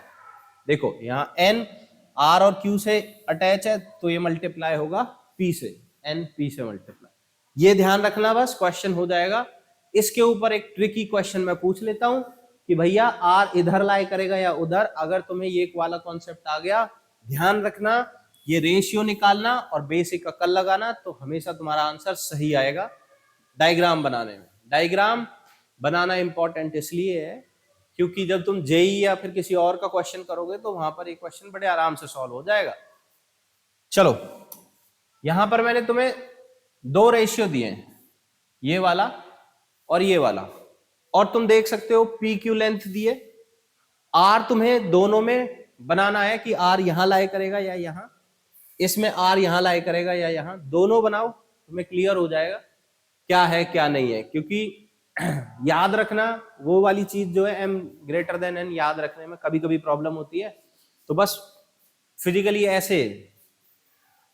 देखो यहां n r और q से अटैच है, तो ये मल्टीप्लाई होगा p से, n p से मल्टीप्लाई। ये ध्यान रखना, बस क्वेश्चन हो जाएगा। इसके ऊपर एक ट्रिकी क्वेश्चन मैं पूछ लेता हूं कि भैया r इधर लाई करेगा या उधर। अगर तुम्हें ये वाला कॉन्सेप्ट आ गया, ध्यान रखना, ये रेशियो निकालना और बेसिक अकल लगाना, तो हमेशा तुम्हारा आंसर सही आएगा। डायग्राम बनाने में, डायग्राम बनाना इंपॉर्टेंट इसलिए है क्योंकि जब तुम जेई या फिर किसी और का क्वेश्चन करोगे तो वहां पर ये क्वेश्चन बड़े आराम से सॉल्व हो जाएगा। चलो, यहां पर मैंने तुम्हें दो रेशियो दिए हैं, ये वाला और ये वाला, और तुम देख सकते हो पी क्यू लेंथ दिए। आर तुम्हें दोनों में बनाना है कि आर यहां लाई करेगा या यहां, इसमें आर यहां लाई करेगा या यहां, दोनों बनाओ, तुम्हें क्लियर हो जाएगा क्या है क्या नहीं है। क्योंकि याद रखना, वो वाली चीज जो है m ग्रेटर देन n, याद रखने में कभी कभी प्रॉब्लम होती है। तो बस फिजिकली ऐसे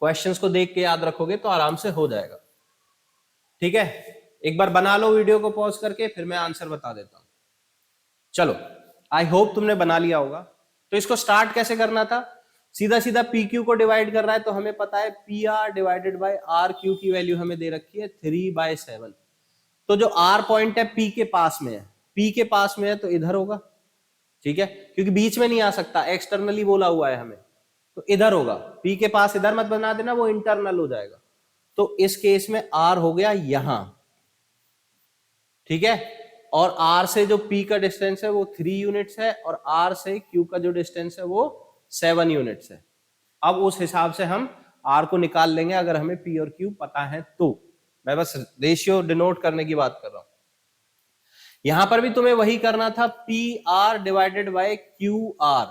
क्वेश्चंस को देख के याद रखोगे तो आराम से हो जाएगा। ठीक है, एक बार बना लो वीडियो को पॉज करके, फिर मैं आंसर बता देता हूं। चलो, आई होप तुमने बना लिया होगा। तो इसको स्टार्ट कैसे करना था, सीधा सीधा पी क्यू को डिवाइड कर रहा है, तो हमें पता है P R divided by R Q की वैल्यू हमें दे रखी है 3/7। तो जो आर पॉइंट है पी के पास में है, पी के पास में है तो इधर होगा। ठीक है, क्योंकि बीच में नहीं आ सकता, एक्सटर्नली बोला हुआ है हमें, तो इधर होगा। पी के पास इधर मत बना देना, वो इंटरनल हो जाएगा। तो इस केस में आर हो गया यहां। ठीक है, और आर से जो पी का डिस्टेंस है वो 3 यूनिट्स है, और आर से क्यू का जो डिस्टेंस है वो 7 यूनिट्स है। अब उस हिसाब से हम आर को निकाल लेंगे अगर हमें पी और क्यू पता है तो। मैं बस रेशियो डिनोट करने की बात कर रहा हूं। यहां पर भी तुम्हें वही करना था, P R divided bye Q R.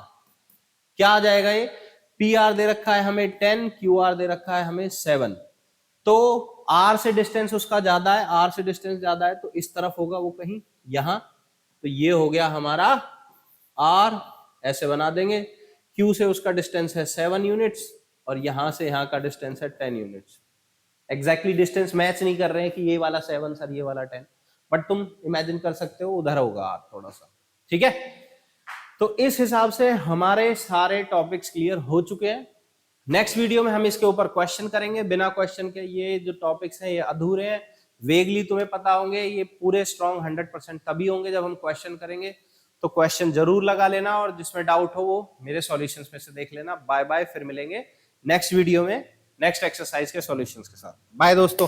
क्या आ जाएगा ये, पी आर दे रखा है हमें 10, क्यू आर दे रखा है हमें 7। तो आर से डिस्टेंस उसका ज्यादा है, आर से डिस्टेंस ज्यादा है, तो इस तरफ होगा वो कहीं यहां। तो ये हो गया हमारा आर, ऐसे बना देंगे। क्यू से उसका डिस्टेंस है 7 यूनिट्स, और यहां से यहां का डिस्टेंस है 10 यूनिट्स। एग्जैक्टली डिस्टेंस मैच नहीं कर रहे हैं कि ये वाला 7 सर ये वाला 10, बट तुम इमेजिन कर सकते हो उधर होगा आर थोड़ा सा। ठीक है, तो इस हिसाब से हमारे सारे टॉपिक्स क्लियर हो चुके हैं। नेक्स्ट वीडियो में हम इसके ऊपर क्वेश्चन करेंगे। बिना क्वेश्चन के ये जो टॉपिक्स हैं ये अधूरे हैं, वेगली तुम्हें पता होंगे। ये पूरे स्ट्रॉन्ग 100% तभी होंगे जब हम क्वेश्चन करेंगे। तो क्वेश्चन जरूर लगा लेना, और जिसमें डाउट हो वो मेरे सॉल्यूशंस में से देख लेना। बाय बाय, फिर मिलेंगे नेक्स्ट वीडियो में नेक्स्ट एक्सरसाइज के सॉल्यूशंस के साथ। बाय दोस्तों।